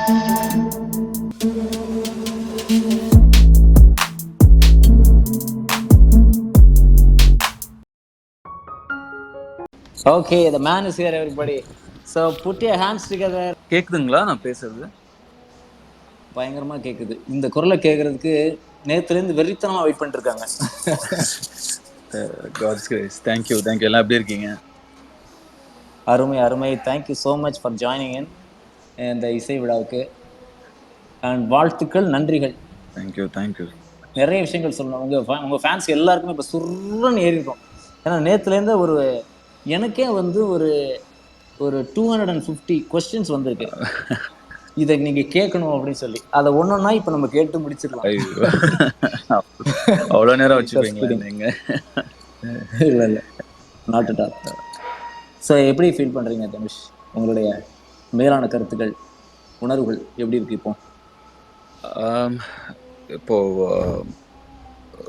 Okay, the man is here, everybody. So put your hands together. கேக்குதுங்களா நான் பேசுறது? பயங்கரமா கேக்குது. இந்த குரலை கேட்கறதுக்கு நேத்துலேருந்து வெறித்தனமா வெயிட் பண்ணிட்டு இருக்காங்க. God's grace. Thank you. எல்லாம் எப்படி இருக்கீங்க? அருமை அருமை. Thank you so much for joining இன் இந்த இசை விழாவுக்கு. அண்ட் வாழ்த்துக்கள், நன்றிகள். தேங்க்யூ. நிறைய விஷயங்கள் சொல்லணும். உங்க ஃபேன்ஸ் எல்லாருக்குமே இப்போ சுருன்னு ஏறி இருக்கும். ஏன்னா நேத்துலேருந்து எனக்கே ஒரு 250 கொஸ்டின்ஸ் வந்திருக்கு. இதை நீங்க கேட்கணும் அப்படின்னு சொல்லி அதை ஒன்னொன்னா இப்ப நம்ம கேட்டு முடிச்சிடலாம். அவ்வளவு நேரம் வச்சுப்பீங்களா நீங்க? இல்ல நாட் அட் ஆல். ஸோ எப்படி ஃபீல் பண்றீங்க தனுஷ்? உங்களுடைய மேலான கருத்துக்கள், உணர்வுகள் எப்படி இருக்கு இப்போ? இப்போ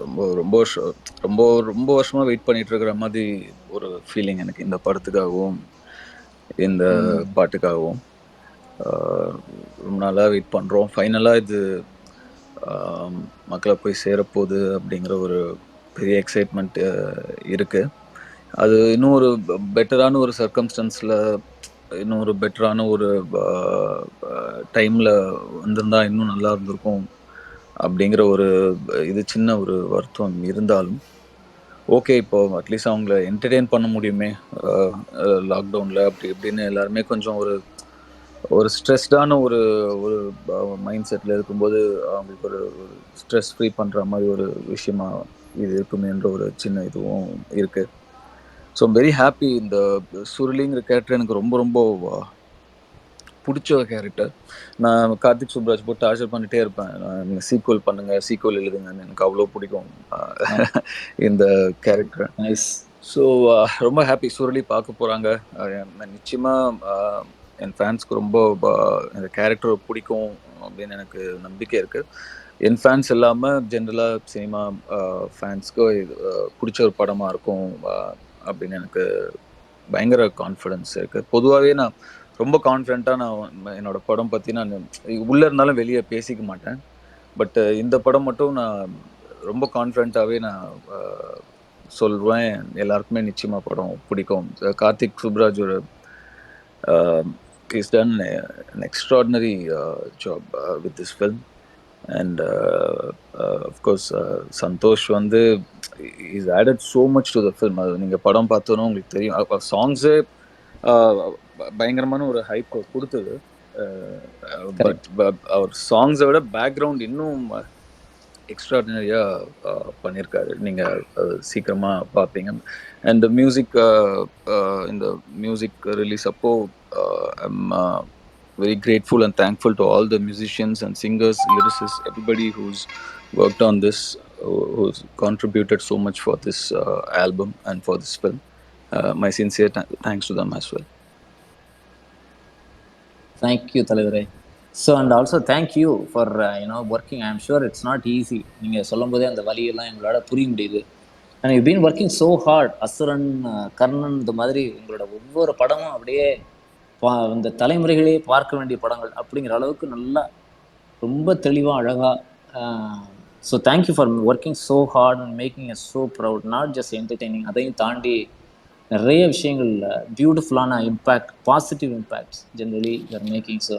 ரொம்ப ரொம்ப ரொம்ப ரொம்ப வருஷமா வெயிட் பண்ணிட்டு இருக்கிற மாதிரி ஒரு ஃபீலிங் எனக்கு இந்த படத்துக்காகவும் இந்த பாட்டுக்காகவும். ரொம்ப நாளாக வெயிட் பண்ணுறோம். ஃபைனலாக இது மக்களை போய் சேரப்போகுது அப்படிங்கிற ஒரு பெரிய எக்ஸைட்மெண்ட் இருக்குது. அது இன்னும் ஒரு பெட்டரான ஒரு சர்க்கம்ஸ்டன்ஸில், இன்னும் ஒரு பெட்டரான ஒரு டைமில் வந்திருந்தா இன்னும் நல்லா இருந்திருக்கும் அப்படிங்கிற ஒரு இது சின்ன ஒரு வருத்தம் இருந்தாலும், ஓகே இப்போ அட்லீஸ்ட் அவங்கள என்டர்டெயின் பண்ண முடியுமே லாக்டவுனில் அப்படி இப்படின்னு எல்லாருமே கொஞ்சம் ஒரு ஸ்ட்ரெஸ்டான ஒரு மைண்ட் செட்டில் இருக்கும்போது அவங்களுக்கு ஒரு ஸ்ட்ரெஸ் ஃப்ரீ பண்ணுற மாதிரி ஒரு விஷயமா இது இருக்குமேன்ற ஒரு சின்ன இதுவும் இருக்குது. So very happy. இந்த சுருளிங்கிற கேரக்டர் எனக்கு ரொம்ப ரொம்ப பிடிச்ச ஒரு கேரக்டர். நான் கார்த்திக் சுப்ராஜ் போட்டு டார்ச்சர் பண்ணிட்டே இருப்பேன், நீங்கள் சீக்வல் எழுதுங்கன்னு. எனக்கு அவ்வளோ பிடிக்கும் இந்த கேரக்டர். ஸோ ரொம்ப ஹாப்பி. சுருளி பார்க்க போகிறாங்க. நிச்சயமாக என் ஃபேன்ஸ்க்கு ரொம்ப இந்த கேரக்டர் பிடிக்கும் அப்படின்னு எனக்கு நம்பிக்கை இருக்குது. என் ஃபேன்ஸ் இல்லாமல் ஜென்ரலாக சினிமா ஃபேன்ஸ்க்கு பிடிச்ச ஒரு படமாக இருக்கும் அப்படின்னு எனக்கு பயங்கர கான்ஃபிடென்ஸ் இருக்குது. பொதுவாகவே நான் ரொம்ப கான்ஃபிடென்ட்டாக நான் என்னோடய படம் பற்றி நான் உள்ளே இருந்தாலும் வெளியே பேசிக்க மாட்டேன். பட் இந்த படம் மட்டும் நான் ரொம்ப கான்ஃபிடென்ட்டாகவே நான் சொல்வேன். எல்லாருக்குமே நிச்சயமாக படம் பிடிக்கும். கார்த்திக் சுப்ராஜ் ஒரு he's done an extraordinary job with this film. And of course Santosh he's added so much to the film. நீங்கள் படம் பார்த்தோன்னா உங்களுக்கு தெரியும். சாங்ஸே பயங்கரமான ஒரு ஹைப் கொடுத்தது. பட் அவர் சாங்ஸை விட பேக்ரவுண்ட் இன்னும் எக்ஸ்ட்ராடினரியாக பண்ணியிருக்காரு. நீங்கள் சீக்கிரமாக பார்ப்பீங்க. அண்ட் மியூசிக், இந்த மியூசிக் ரிலீஸ் அப்போ I'm very grateful and thankful to all the musicians and singers, lyricists, everybody who's worked on this, who's contributed so much for this album and for this film. My sincere thanks to them as well. Thank you, தலைவரே. So and also thank you for working. I am sure it's not easy. நீங்கள் சொல்லும் போதே அந்த வழியெல்லாம் எங்களால் புரிய முடியுது. And you been working so hard. Asuran, Karnan, இந்த மாதிரி உங்களோட ஒவ்வொரு படமும் அப்படியே இந்த தலைமுறைகளே பார்க்க வேண்டிய படங்கள் அப்படிங்கிற அளவுக்கு நல்லா ரொம்ப தெளிவாக அழகாக. So thank you for working so hard and making us so proud. Not just entertaining, அதையும் தாண்டி நிறைய விஷயங்கள் பியூட்டிஃபுல்லான impact, positive impacts generally you're making. So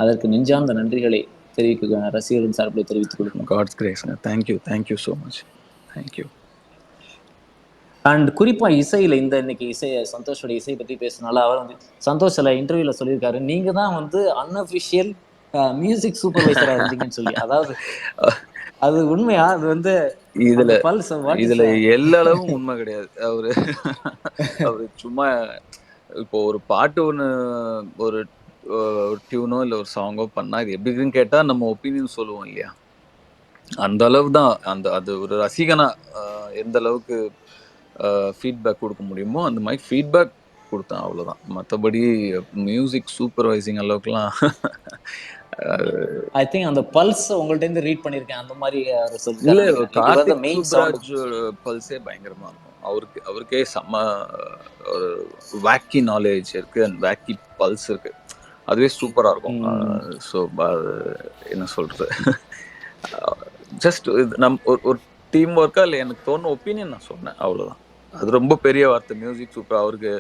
அதற்கு நெஞ்சார்ந்த நன்றிகளை ரசிகர்கள் சார்பில் தெரிவித்துக் கொடுக்கணும். God's grace. Thank you so much. Thank you. And குறிப்பாக இசையில் இன்னைக்கு சந்தோஷோட இசை பற்றி பேசினால அவர் சந்தோஷ் சில இன்டர்வியூவில் சொல்லியிருக்காரு, நீங்கள் தான் அன்அஃபிஷியல் மியூசிக் சூப்பர்வைசராக இருந்தீங்கன்னு சொல்லி. அதாவது அது உண்மையா? அது இதுல எல்லா அளவும் உண்மை கிடையாது. அவரு சும்மா இப்போ ஒரு பாட்டு ஒன்று ஒரு டியூனோ இல்லை ஒரு சாங்கோ பண்ணா இது எப்படி இருக்குன்னு கேட்டா நம்ம ஒப்பீனியன் சொல்லுவோம் இல்லையா? அந்த அளவு தான். அது ஒரு ரசிகனா எந்த அளவுக்கு ஃபீட்பேக் கொடுக்க முடியுமோ அந்த மாதிரி ஃபீட்பேக் கொடுத்தேன், அவ்வளோதான். மற்றபடி மியூசிக் சூப்பர்வைசிங் அளவுக்குலாம் ஐ திங்க் அந்த பல்ஸ் உங்கள்ட்ட இருந்து ரீட் பண்ணிருக்கேன். அந்த மாதிரி இல்ல, கார்த்திக் சுப்ராஜ் பல்ஸே பயங்கரமா இருக்கும். அவருக்கே செம்ம ஒரு வேக்கி நாலேஜ் இருக்கு அண்ட் வேக்கி பல்ஸ் இருக்கு. அதுவே சூப்பராக இருக்கும். ஸோ என்ன சொல்கிறது, ஜஸ்ட் ஒரு டீம் ஒர்க்கா இல்லை, எனக்கு தோணுன ஒப்பீனியன் நான் சொன்னேன், அவ்வளோதான். அது ரொம்ப பெரிய வார்த்தை. Music super. அவருக்கு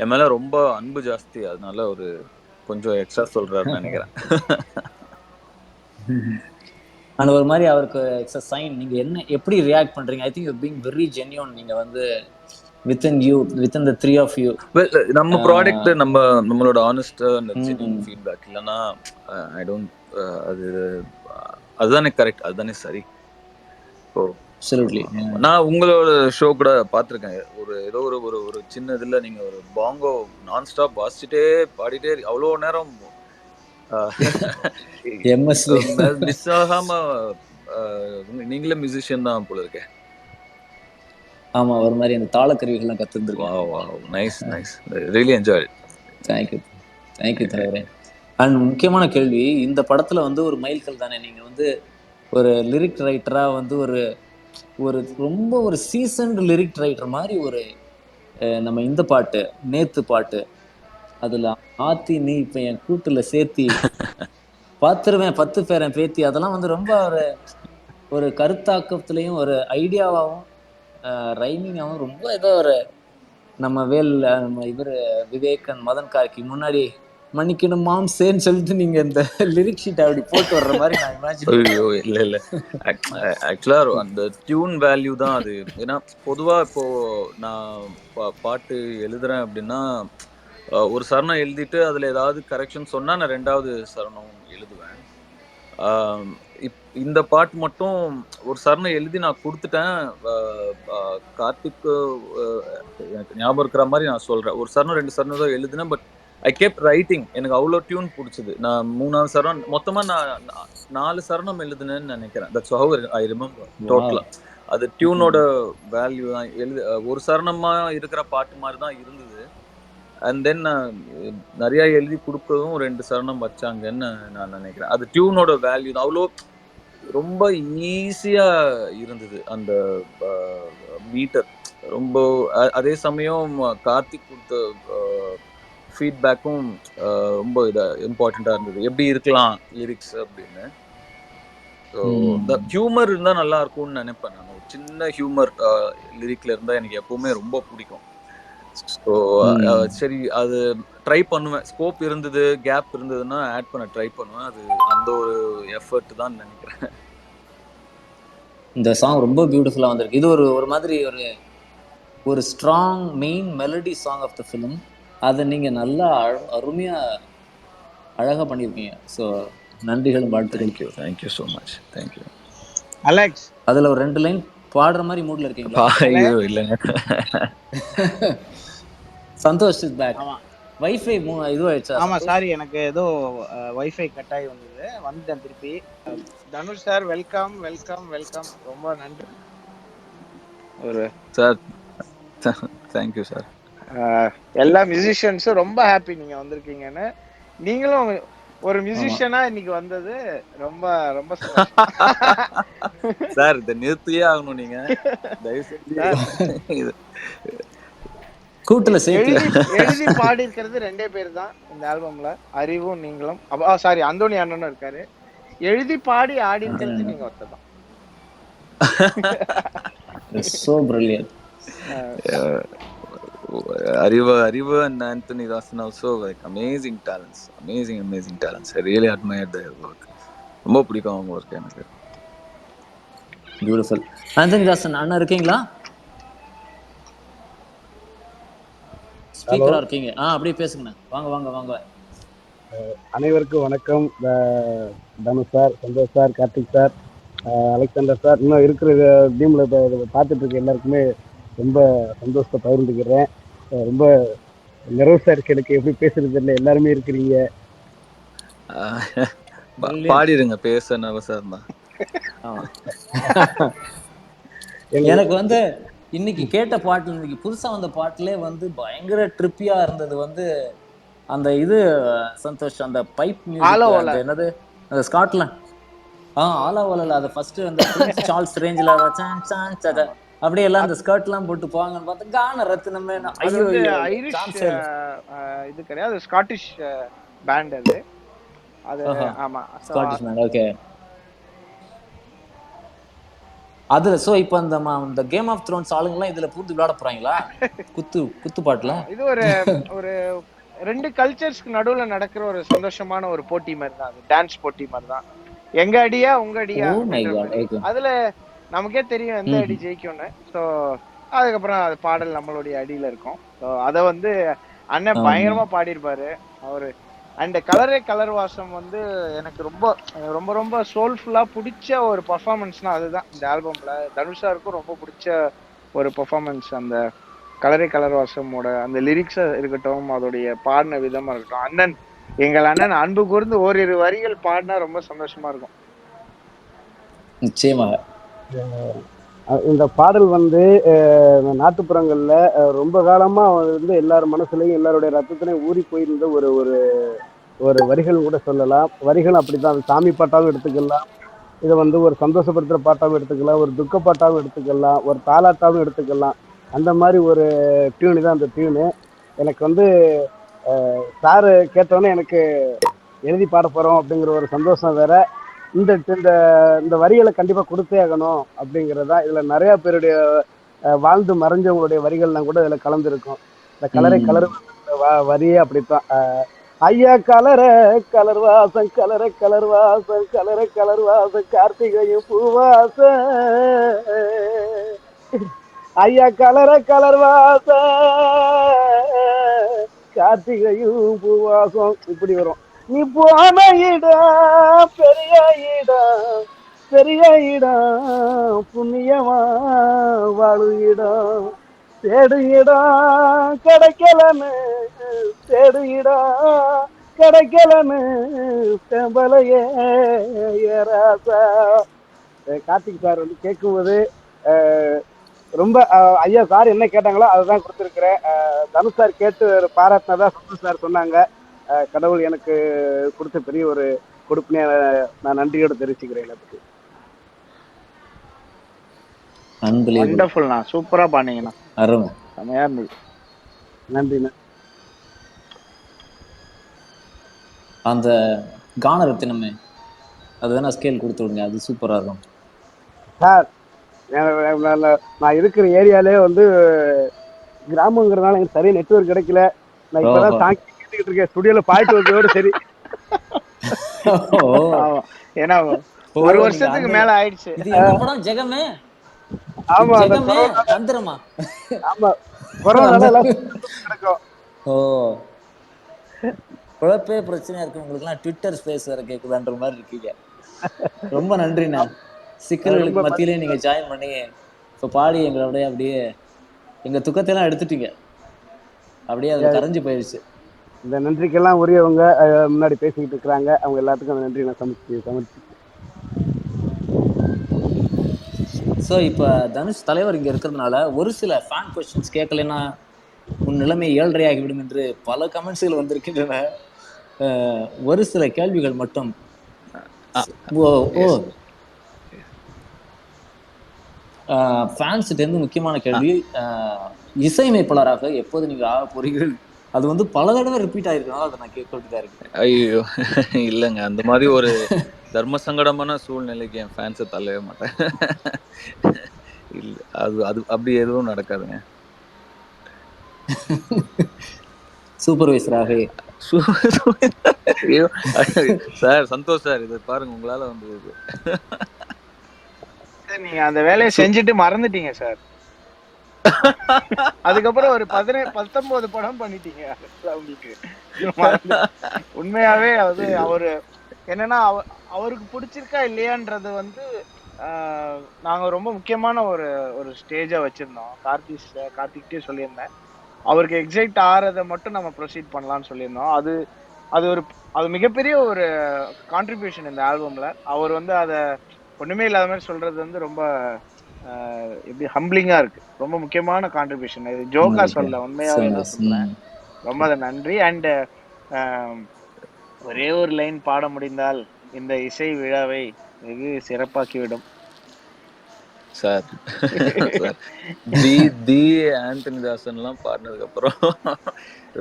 என் மேலே ரொம்ப அன்பு ஜாஸ்தி, அதனால ஒரு கொஞ்சம் எக்ஸ்ட்ரா சொல்கிறாருன்னு நினைக்கிறேன். அண்ட் ஒரு மாதிரி அவருக்கு இட்ஸ் அ சைன். நீங்கள் என்ன எப்படி ரியாக்ட் பண்ணுறீங்க? I think you being very genuine. நீங்கள் வந்து within you, within the three of you. நம்ம ப்ராடக்ட் நம்மளோட ஆனஸ்ட் அந்த ஜென்யூன் ஃபீட்பேக் இல்லைன்னா ஐ டோன்ட், அது அதுதானே கரெக்ட், அதுதானே சரி. இப்போ நான் உங்களோட ஷோ கூட பார்த்துருக்கேன். ஏதோ ஒரு சின்ன இதில் நீங்கள் ஒரு பாங்கோ நான் ஸ்டாப் வாசிச்சுட்டே பாடிட்டே அவ்வளோ நேரம் மிஸ் ஆகாம நீங்களே மியூசிஷியன் தான் போல இருக்கேன். ஆமா, ஒரு மாதிரி அந்த தாளக்கருவிகள்லாம் கத்துருந்துருக்கேன். Nice nice, really enjoy. Thank you தலைவரே. அண்ட் முக்கியமான கேள்வி, இந்த படத்துல வந்து ஒரு மைல்கல் தானே, நீங்க வந்து ஒரு லிரிக் ரைட்டரா வந்து ஒரு ஒரு ரொம்ப ஒரு சீசன்டு லிரிக் ரைட்டர் மாதிரி ஒரு நம்ம இந்த பாட்டு நேத்து பாட்டு அதுல ஆத்தி நீ இப்ப என் கூட்டுல சேர்த்தி பாத்துருவேன் 10 பேரன் பேத்தி, அதெல்லாம் வந்து ரொம்ப ஒரு கருத்தாக்கத்திலையும் ஒரு ஐடியாவாகவும் ரைமிங்காகவும் ரொம்ப ஏதோ ஒரு நம்ம நம்ம இவர் விவேகன் மதன் கார்கி முன்னாடி மன்னிக்கணும் மாம்சேன்னு சொல்லிட்டு நீங்க இந்த லிரிக் ஷீட் அப்படி போட்டு வர்ற மாதிரி நான் இமேஜின். ஐயோ இல்ல ஆக்சுவலா அந்த டியூன் வேல்யூ தான் அது. ஏன்னா பொதுவா இப்போ நான் பாட்டு எழுதுறேன் அப்படின்னா ஒரு சரணம் எழுதிட்டு அதுல ஏதாவது கரெக்ஷன் சொன்னா நான் 2வது சரணம் எழுதுவேன். இந்த பாட்டு மட்டும் ஒரு சரணம் எழுதி நான் கொடுத்துட்டேன். கார்த்திக் எனக்கு ஞாபகம் இருக்கிற மாதிரி நான் சொல்றேன், ஒரு சரணம் 2 சரணம் தான் எழுதுனேன். But I capped writing. எனக்கு அவ்வளோ டியூன் பிடிச்சது. நான் 3வது சரணம் மொத்தமா நான் 4 சரணம் எழுதுனேன்னு நினைக்கிறேன். தட்ஸ் ஹவ் ஐ ரிமெம்பர் டோட்டலா. அது டியூனோட வேல்யூ தான். ஒரு சரணமா இருக்கிற பாட்டு மாதிரி தான் இருந்தது. அண்ட் தென் நிறைய எழுதி கொடுக்கறதும் 2 சரணம் வச்சாங்கன்னு நான் நினைக்கிறேன். அது டியூனோட வேல்யூ தான். அவ்வளோ ரொம்ப ஈஸியா இருந்தது அந்த மீட்டர். ரொம்ப அதே சமயம் கார்த்திக் கொடுத்த ஃபீட்பேக்கும் ரொம்ப இம்பார்ட்டண்டா இருந்தது. எப்படி இருக்கலாம் லிரிக்ஸ் அப்படின்னு. ஸோ இந்த ஹியூமர் இருந்தால் நல்லா இருக்கும்னு நினைப்பேன் நான். ஒரு சின்ன ஹியூமர் லிரிக்ல இருந்தால் எனக்கு எப்பவுமே ரொம்ப பிடிக்கும். ஸோ சரி, அது ட்ரை பண்ணுவேன். ஸ்கோப் இருந்தது, கேப் இருந்ததுன்னா ஆட் பண்ண ட்ரை பண்ணுவேன். அது அந்த ஒரு எஃபர்ட் தான் நினைக்கிறேன். இந்த சாங் ரொம்ப பியூட்டிஃபுல்லா வந்திருக்கு. இது ஒரு மாதிரி ஒரு strong main melody song of the film. அதை நீங்க நல்லா அருமையா அழகா பண்ணியிருக்கீங்க. ஸோ நன்றிகளும் வாழ்த்துக்கள். Thank you so much. Thank you Alex. அதுல ஒரு 2 லைன் பாடுற மாதிரி மூட்ல இருக்கீங்களா? ஐயோ இல்லைங்க. Santhosh is back. வைஃபை இதுவாயிடுச்சா? ஆமா சாரி, எனக்கு ஏதோ வைஃபை கட் ஆகி வந்துட்டேன் திருப்பி. Dhanush sir welcome welcome welcome, ரொம்ப நன்றி. ஒரு சார் தேங்க்யூ சார். எல்லா மியூசிஷியன்ஸும் ரொம்ப ஹாப்பி நீங்க வந்திருக்கீங்கன்னு. நீங்களும் ஒரு மியூசிஷியனா இன்னைக்கு வந்தது ரொம்ப ரொம்ப சார். இதை நிறுத்தியே ஆகணும் நீங்க, தயவு செஞ்சு. கூட்டுல எழுதி பாடி இருக்கிறது 2 பேர் தான் இந்த ஆல்பம்ல, அறிவும் நீங்களும். சாரி, அந்தோனி அண்ணனும் இருக்காரு. எழுதி பாடி ஆடி இருக்கிறது நீங்க ஒருத்தர் தான். So brilliant. Ariva and Anthony Dasan also like amazing talents. I really admire their work. ரொம்ப பிடிக்கும் அவங்க ஒர்க் எனக்கு. பியூட்டிஃபுல். ஆந்தனி தாசன் அண்ணா இருக்கீங்களா? ஸ்பீக்கரா இருக்கீங்க. அப்படியே பேசுங்க. வாங்க வாங்க வாங்க. அனைவருக்கும் வணக்கம். Dhanush sir, Santhosh sir, Karthik sir, Alexander sir, இன்னும் இருக்கிற டீம்ல பார்த்துட்டு இருக்க எல்லாருக்குமே ரொம்ப சந்தோஷத்தை பகிர்ந்துக்கிறேன். ரொம்ப நர்வஸா இருக்கு எனக்கு, எப்படி பேசுறது தெரியல. எல்லாருமே இருக்கிறீங்க. பாடிடுங்க, பேச நர்வஸா இருந்தா. எனக்கு வந்து இன்னைக்கு கேட்ட பாட்டு, இன்னைக்கு புதுசா வந்த பாட்டுலே வந்து பயங்கர ட்ரிப்பியா இருந்தது அந்த இது சந்தோஷ், அந்த பைப் மியூசிக், என்னது அந்த ஸ்காட்லாண்ட் ஆலாவலல, அது ஃபர்ஸ்ட் அந்த பிரின்ஸ் சார்ல்ஸ் ரேஞ்சில் அப்படியே எல்லாம் அந்த ஸ்கர்ட் எல்லாம் போட்டு போவாங்கன்னு பார்த்தா கான ரத்னமே. ஐயோ, ஐரிஷ் இது கிடையாது, ஸ்காட்டிஷ் பேண்ட் அது. அது ஆஹா ஆமா. So Scottish man okay. அதுல சோ இப்போ இந்த கேம் ஆஃப் த்ரோன்ஸ் ஆளுங்கலாம் இதுல பூந்து விளையாட போறாங்களா குத்து பாட்டுல? ஆமா. இது ஒரு ஒரு 2 கல்ச்சர்ஸ்க்கு நடுவுல நடக்கிற ஒரு சந்தோஷமான ஒரு போட்டி மாதிரி தான் அது. டான்ஸ் போட்டி மாதிரி தான். எங்க அடியா உங்க ஓ அடியா மை அப்படின்ற காட் மாதிரி. ஓகே. அதுல நமக்கே தெரியும் எந்த அடி ம் ஜெயிக்கும்னு. ஸோ அதுக்கப்புறம் அது பாடல் நம்மளுடைய அடியில இருக்கும். ஸோ அதை வந்து அண்ணன் ஆமா. பயங்கரமா பாடியிருப்பாரு அவரு. அண்ட் கலரே கலர் வாசம் வந்து எனக்கு ரொம்ப ரொம்ப ரொம்ப சோல்ஃபுல்லா பிடிச்ச ஒரு பர்ஃபார்மன்ஸ்னா அதுதான் இந்த ஆல்பம்ல. தனுஷாருக்கும் ரொம்ப பிடிச்ச ஒரு பெர்ஃபார்மன்ஸ் அந்த கலரே கலர் வாசமோட அந்த லிரிக்ஸா இருக்கட்டும், அதோடைய பாடின விதமா இருக்கட்டும். எங்கள் அண்ணன் அன்பு கூர்ந்து ஓரிரு வரிகள் பாடினா ரொம்ப சந்தோஷமா இருக்கும். நிச்சயமாக. இந்த பாடல் வந்து நாட்டுப்புறங்கள்ல ரொம்ப காலமா வந்து எல்லார் மனசுலயும் எல்லாருடைய ரத்தத்திலையும் ஊறி போயிருந்த ஒரு ஒரு ஒரு வரிகள் கூட சொல்லலாம். வரிகள் அப்படித்தான். அது சாமி பாட்டாவும் எடுத்துக்கலாம். இதை வந்து ஒரு சந்தோஷப்படுத்துற பாட்டாவும் எடுத்துக்கலாம், ஒரு துக்க பாட்டாவும் எடுத்துக்கலாம், ஒரு தாலாட்டாவும் எடுத்துக்கலாம். அந்த மாதிரி ஒரு டியூனு தான் அந்த டியூனு. எனக்கு வந்து சாரு கேட்டோன்னே எனக்கு எழுதி பாட போறோம் அப்படிங்கிற ஒரு சந்தோஷம் வேற. இந்த இந்த இந்த வரிகளை கண்டிப்பா கொடுத்தே ஆகணும் அப்படிங்கிறது தான். இதுல நிறைய பேருடைய வாழ்ந்து மறைஞ்சவங்களுடைய வரிகள்லாம் கூட இதுல கலந்துருக்கும். இந்த கலரை ம் கலர் வரியே அப்படித்தான். ஐயா கலர கலர் வாசம் கலர கலர் வாசம் கலர கலர் வாசம் கார்த்திகையும் பூவாசம் ஐயா கலர கலர் வாசம் கார்த்திகையும் பூவாசம் இப்படி வரும். நீ போன இடம் பெரிய இடம் பெரிய இடம் புண்ணியமா வாழு இடம் தேடு இடம் கிடைக்கலன்னு தேடு இடம் கிடைக்கலன்னு செம்பலையே ஏராசா. கார்த்திக் சார் வந்து கேட்கும்போது ரொம்ப ஐயா சார் என்ன கேட்டாங்களோ அதை தான் கொடுத்துருக்குறேன். தனுஷ் சார் கேட்டு பாராட்டினதா சந்தோஷ் சார் சொன்னாங்க. கடவுள் எனக்கு கொடுத்த பெரிய ஒரு கொடுப்பினே நான் நன்றியோட தெரிவிச்சுக்கிறேன் எல்லாத்துக்கும். அன்பிலீவபிள். வண்டர்ஃபுல்ண்ணா, சூப்பரா பாடினீங்கண்ணா, அருமை. செமையா இருந்தது. நன்றிண்ணா. அந்த கான ரத்தினமே அது வேணா ஸ்கேல் கொடுத்து விடுங்க, அது சூப்பரா இருக்கும். சார் நான் இருக்கிற ஏரியாலே வந்து கிராமங்கிறதுனால எனக்கு சரியா நெட்வொர்க் கிடைக்கல. நான் இப்பதான் ஓஹோ சாங்கி கேட்டுக்கிட்டு இருக்கேன். ஸ்டுடியோல பாயிட்டு வந்ததோட சரி. ஓ ஆமா, ஏன்னா ஓ ஒரு நீங்க வருஷத்துக்கு அந்த மேல ஆயிடுச்சு. இது என்ன படம் ஜெகமே? ஆமா அந்த ஜெகமே கொரோனா. தந்திரமா? ஆமா அந்த கொரோனால எல்லாம் கிடக்கும். ஓ குழப்பே பிரச்சனையா இருக்கு உங்களுக்குலாம், ட்விட்டர் ஸ்பேஸ் வேற கேக்குதான்ற மாதிரி இருக்கீங்க. ரொம்ப நன்றிண்ணா. ரொம்ப சிக்கல்களுக்கு மத்தியிலே நீங்க ஜாயின் பண்ணி இப்போ பாடி எங்களோட அப்படியே எங்க துக்கத்தையெல்லாம் எடுத்துட்டீங்க. அப்படியே அதுல கரைஞ்சு போயிடுச்சு. இந்த நன்றிக்கெல்லாம் உரியவங்க முன்னாடி பேசிக்கிட்டு இருக்கிறாங்க. அவங்க எல்லாத்துக்கும் அந்த நன்றி நான் சமைச்சு. ஸோ இப்போ தனுஷ் தலைவர் இங்க இருக்கிறதுனால ஒரு சில ஃபேன் கொஸ்டின்ஸ் கேட்கலன்னா உன் நிலைமை ஏழ்றையாகிவிடும் என்று பல கமெண்ட்ஸ்கள் வந்திருக்கின்றன. ஒரு சில கேள்விகள் மட்டும். ஓ ஓ ஃபேன்ஸ்கிட்ட இருந்து முக்கியமான கேள்வி, இசையமைப்பாளராக எப்போது நீங்க ஆக போறீர்கள்? அது வந்து பல தடவை ரிப்பீட் ஆயிருக்கனால அதை நான் கேட்க வேண்டியதா இருக்கு. ஐயோ இல்லைங்க, அந்த மாதிரி ஒரு தர்ம சங்கடமான சூழ்நிலைக்கு என் ஃபேன்ஸை தள்ளவே மாட்டேன். இல்லை, அது அது அப்படி எதுவும் நடக்காதுங்க. சூப்பர்வைசராகவே சார் சந்தோஷ் சார், இது பாருங்க உங்களால வந்து இது நீங்க அந்த வேலையை செஞ்சுட்டு மறந்துட்டீங்க சார். அதுக்கப்புறம் ஒரு 19 படம் பண்ணிட்டீங்க. உங்களுக்கு உண்மையாவே அது அவரு என்னன்னா அவருக்கு பிடிச்சிருக்கா இல்லையான்றது வந்து நாங்க ரொம்ப முக்கியமான ஒரு ஒரு ஸ்டேஜா வச்சிருந்தோம். கார்த்திக்கிட்டே சொல்லியிருந்தேன், அவருக்கு எக்ஸைட் ஆறதை மட்டும் நம்ம ப்ரொசீட் பண்ணலாம்னு சொல்லியிருந்தோம். அது மிகப்பெரிய ஒரு கான்ட்ரிபியூஷன் இந்த ஆல்பம்ல. அவர் வந்து அதை ஒண்ணுமே இல்லாத மாதிரி சொல்றது வந்து ரொம்ப எப்படி ஹம்பிளிங்கா இருக்கு. ரொம்ப முக்கியமான கான்ட்ரிபியூஷன். இது ஜோக்கா சொல்ல, உண்மையாவே தான் சொல்றேன். ரொம்ப நன்றி. அண்ட் ஒரே ஒரு லைன் பாட முடிந்தால் இந்த இசை விழாவை வெகு சிறப்பாக்கிவிடும் சார். சார் தி ஆண்டனி தாசன்லாம் பாடினதுக்கு அப்புறம்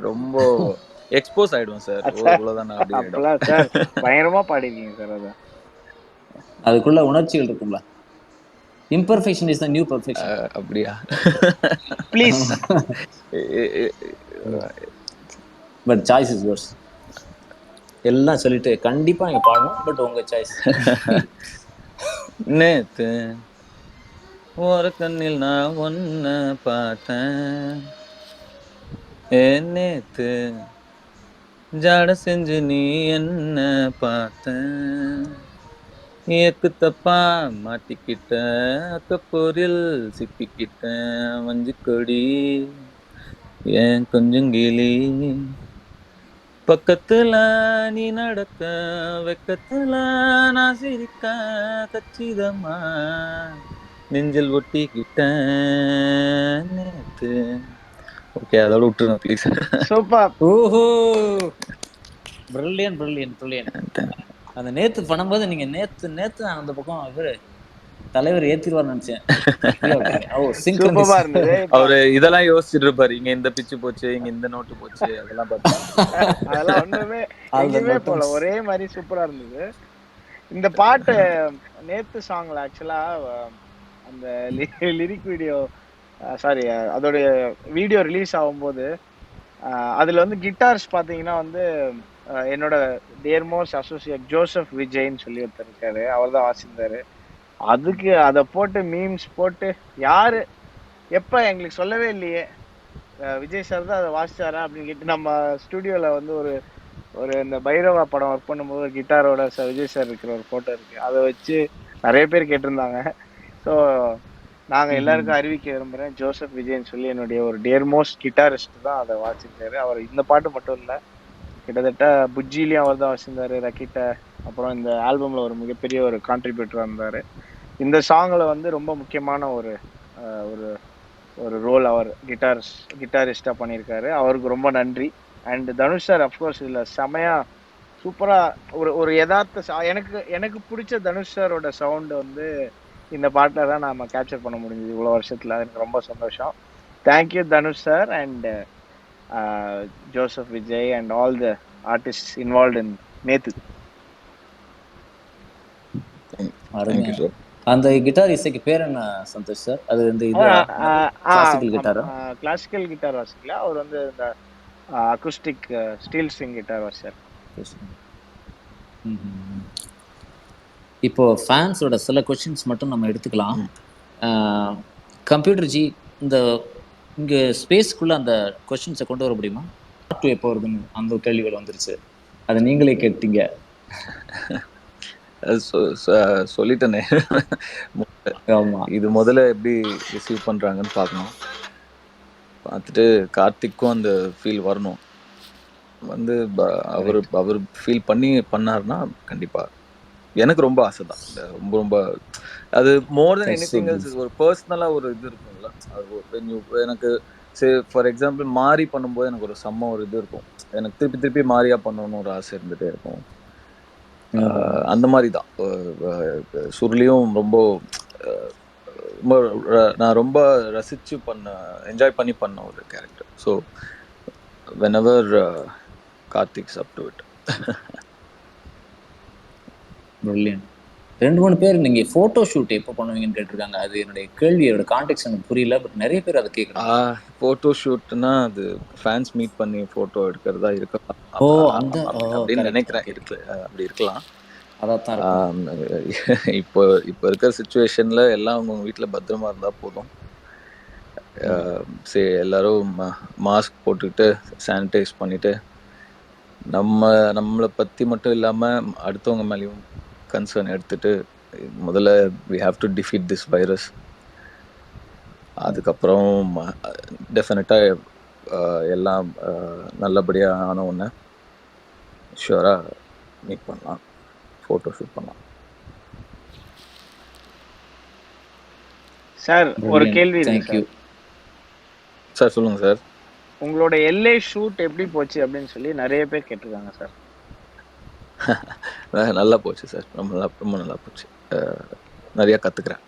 ரொம்ப எக்ஸ்போஸ் ஆயிடுவேன் சார். சார் இவ்வளவுதான் அப்படி ஆயிடும். அப்பெல்லாம் சார் பயங்கரமா பாடிருக்கீங்க சார். அதான் அதுக்குள்ள உணர்ச்சிகள் இருக்கும்ல. Imperfection is the new perfection. அப்படியா? Please. But choice is yours. எல்லாம் சொல்லிட்டு கண்டிப்பா நீங்க பாடணும், பட் உங்க சாய்ஸ். நேத்து ஒரு கண்ணில் நான் ஒன்ன பார்த்தேன், நேத்து ஜாட செஞ்சு நீ என்ன பார்த்தேன், ஏக்கு தப்பா மாட்டிக்கிட்ட அக்கப்போரில் சிக்கிக்கிட்ட மஞ்சு கொடி ஏன் கொஞ்சங்கிளி, பக்கத்துல நீ நடக்க வெக்கத்துல நான் சிரிக்க கச்சிதமா நெஞ்சில் ஒட்டிக்கிட்ட நேத்து. ஓகே, அதோட விட்டுருங்க ப்ளீஸ். சூப்பர். ஓஹோ, பிரில்லியன் பிரில்லியன் பிரில்லியன். அந்த நேத்து பண்ணும்போது நீங்க நேத்து நான் அந்த பக்கம் இவரு தலைவர் ஏத்திருவார் நினைச்சேன். சூப்பரா இருந்தது. அவரு இதெல்லாம் யோசிச்சுட்டு இருப்பாரு, இங்க இந்த பிச்சு போச்சு, இங்க இந்த நோட்டு போச்சு, அதெல்லாம் அதெல்லாம் ஒண்ணுமே எங்கேயுமே போல, ஒரே மாதிரி சூப்பரா இருந்தது. இந்த பாட்டு நேத்து சாங்ல ஆக்சுவலா அந்த லிரிக் வீடியோ, சாரி அதோட வீடியோ ரிலீஸ் ஆகும்போது அதுல வந்து கிட்டார்ஸ் பாத்தீங்கன்னா வந்து என்னோட டியர்மோஸ்ட் அசோசியேட் ஜோசப் விஜய்ன்னு சொல்லி ஒருத்தர் இருக்காரு, அவர் தான் வாசிந்தாரு. அதுக்கு அதை போட்டு மீம்ஸ் போட்டு யாரு எப்ப எங்களுக்கு சொல்லவே இல்லையே விஜய் சார் தான் அதை வாசிச்சாரா அப்படின்னு கேட்டு நம்ம ஸ்டுடியோல வந்து ஒரு ஒரு இந்த பைரவா படம் ஒர்க் பண்ணும்போது கிட்டாரோட விஜய் சார் இருக்கிற ஒரு போட்டோ இருக்கு, அதை வச்சு நிறைய பேர் கேட்டிருந்தாங்க. ஸோ நாங்க எல்லாருக்கும் அறிவிக்க விரும்புறேன், ஜோசப் விஜய்ன்னு சொல்லி என்னுடைய ஒரு டியர்மோஸ்ட் கிட்டாரிஸ்ட் தான் அதை வாசிச்சாரு. அவர் இந்த பாட்டு மட்டும் இல்ல, கிட்டத்தட்ட புஜ்ஜிலையும் அவர் தான் வாசிந்தாரு, ரக்கிட்ட, அப்புறம் இந்த ஆல்பம்ல ஒரு மிகப்பெரிய ஒரு கான்ட்ரிபியூட்டரா இருந்தாரு. இந்த சாங்ல வந்து ரொம்ப முக்கியமான ஒரு ஒரு ஒரு ரோல் அவர் கிட்டாரிஸ்டா பண்ணியிருக்காரு. அவருக்கு ரொம்ப நன்றி. அண்ட் தனுஷ் சார் அஃப்கோர்ஸ் இதுல செமையா சூப்பரா ஒரு ஒரு யதார்த்த எனக்கு எனக்கு பிடிச்ச தனுஷ் சாரோட சவுண்ட் வந்து இந்த பாட்டில தான் நாம கேப்சர் பண்ண முடிஞ்சது இவ்வளவு வருஷத்துல. எனக்கு ரொம்ப சந்தோஷம். Thank you Dhanush sir and Joseph Vijay and all the artist involve in நேத்து. அந்த கிட்டார் இசைக்கு பேர் என்ன சந்தோஷ் சார்? அது வந்து இது கிளாசிக்கல் கிட்டாரா? கிளாசிக்கல் கிட்டார் வாசிக்கல, அவர் வந்து இந்த அக்குஸ்டிக் ஸ்டீல் ஸ்ட்ரிங் கிட்டார் வாசிச்சார். இப்போ ஃபேன்ஸோட சில கொஸ்டின்ஸ் மட்டும் நம்ம எடுத்துக்கலாம். கம்ப்யூட்டர் ஜி, இந்த இங்க ஸ்பேஸ்க்குள்ள அந்த கொஸ்டின்ஸை கொண்டு வர முடியுமா? பார்ட் 2 எப்போ வருதுன்னு அந்த கேள்விகள் வந்துருச்சு, அதை நீங்களே கேட்டீங்க. சொல்லிட்டேனே, இது முதல்ல எப்படி ரிசீவ் பண்றாங்கன்னு பார்க்கணும். பார்த்துட்டு கார்த்திக்கும் அந்த ஃபீல் வரணும். வந்து அவர் ஃபீல் பண்ணாருன்னா கண்டிப்பா எனக்கு ரொம்ப ஆசை தான். ரொம்ப ரொம்ப அது மோர் தென் எனிதிங் எல்ஸ் ஒரு பர்சனலா ஒரு இது இருக்கும்ல. அது எனக்கு ஃபார் எக்ஸாம்பிள் மாறி பண்ணும்போது எனக்கு ஒரு செம்ம ஒரு இது இருக்கும், எனக்கு திருப்பி திருப்பி மாறியா பண்ணணும்னு ஒரு ஆசை இருந்துட்டே இருக்கும். அந்த மாதிரி தான் சுருளியும் ரொம்ப நான் ரொம்ப ரசிச்சு என்ஜாய் பண்ணி பண்ண ஒரு character. So whenever Karthik's up to it. Brilliant. 2-3 பேர் நீங்க போட்டோ ஷூட் எப்போ பண்ணுவீங்கன்னு கேட்டிருக்காங்க. அது என்னுடைய கேள்வியோட கான்டெக்ஸ்ட் எனக்கு புரியல, பட் நிறைய பேர் அதை கேட்குறாங்க. போட்டோ ஷூட்னா அது ஃபேன்ஸ் மீட் பண்ணி போட்டோ எடுக்கிறதா இருக்கலாம். ஓ, அந்த அப்படின்னு நினைக்கிறேன், அப்படி இருக்கலாம். இப்போ இருக்கிற சுச்சுவேஷன்ல எல்லாம் அவங்க வீட்டில் பத்திரமா இருந்தா போதும். சரி, எல்லாரும் மாஸ்க் போட்டுக்கிட்டு சானிடைஸ் பண்ணிட்டு நம்மளை பத்தி மட்டும் இல்லாம அடுத்தவங்க மேலேயும் கன்சர்ன் எடுத்துட்டு முதல்ல we have to defeat this virus. அதுக்கப்புறம் டெஃபினட்டா எல்லாம் நல்லபடியா ஆன உடனே ஷூரா மீட் பண்ணலாம், ஃபோட்டோ ஷூட் பண்ணலாம். சார் ஒரு கேள்வி இருக்கு சார். சொல்லுங்க சார். உங்களோட எல்ஏ ஷூட் எப்படி போச்சு அப்படின்னு சொல்லி நிறைய பேர் கேட்டிருக்காங்க சார். நல்லா போச்சு சார், ரொம்ப நல்லா போச்சு. நிறைய கத்துக்கிறேன்.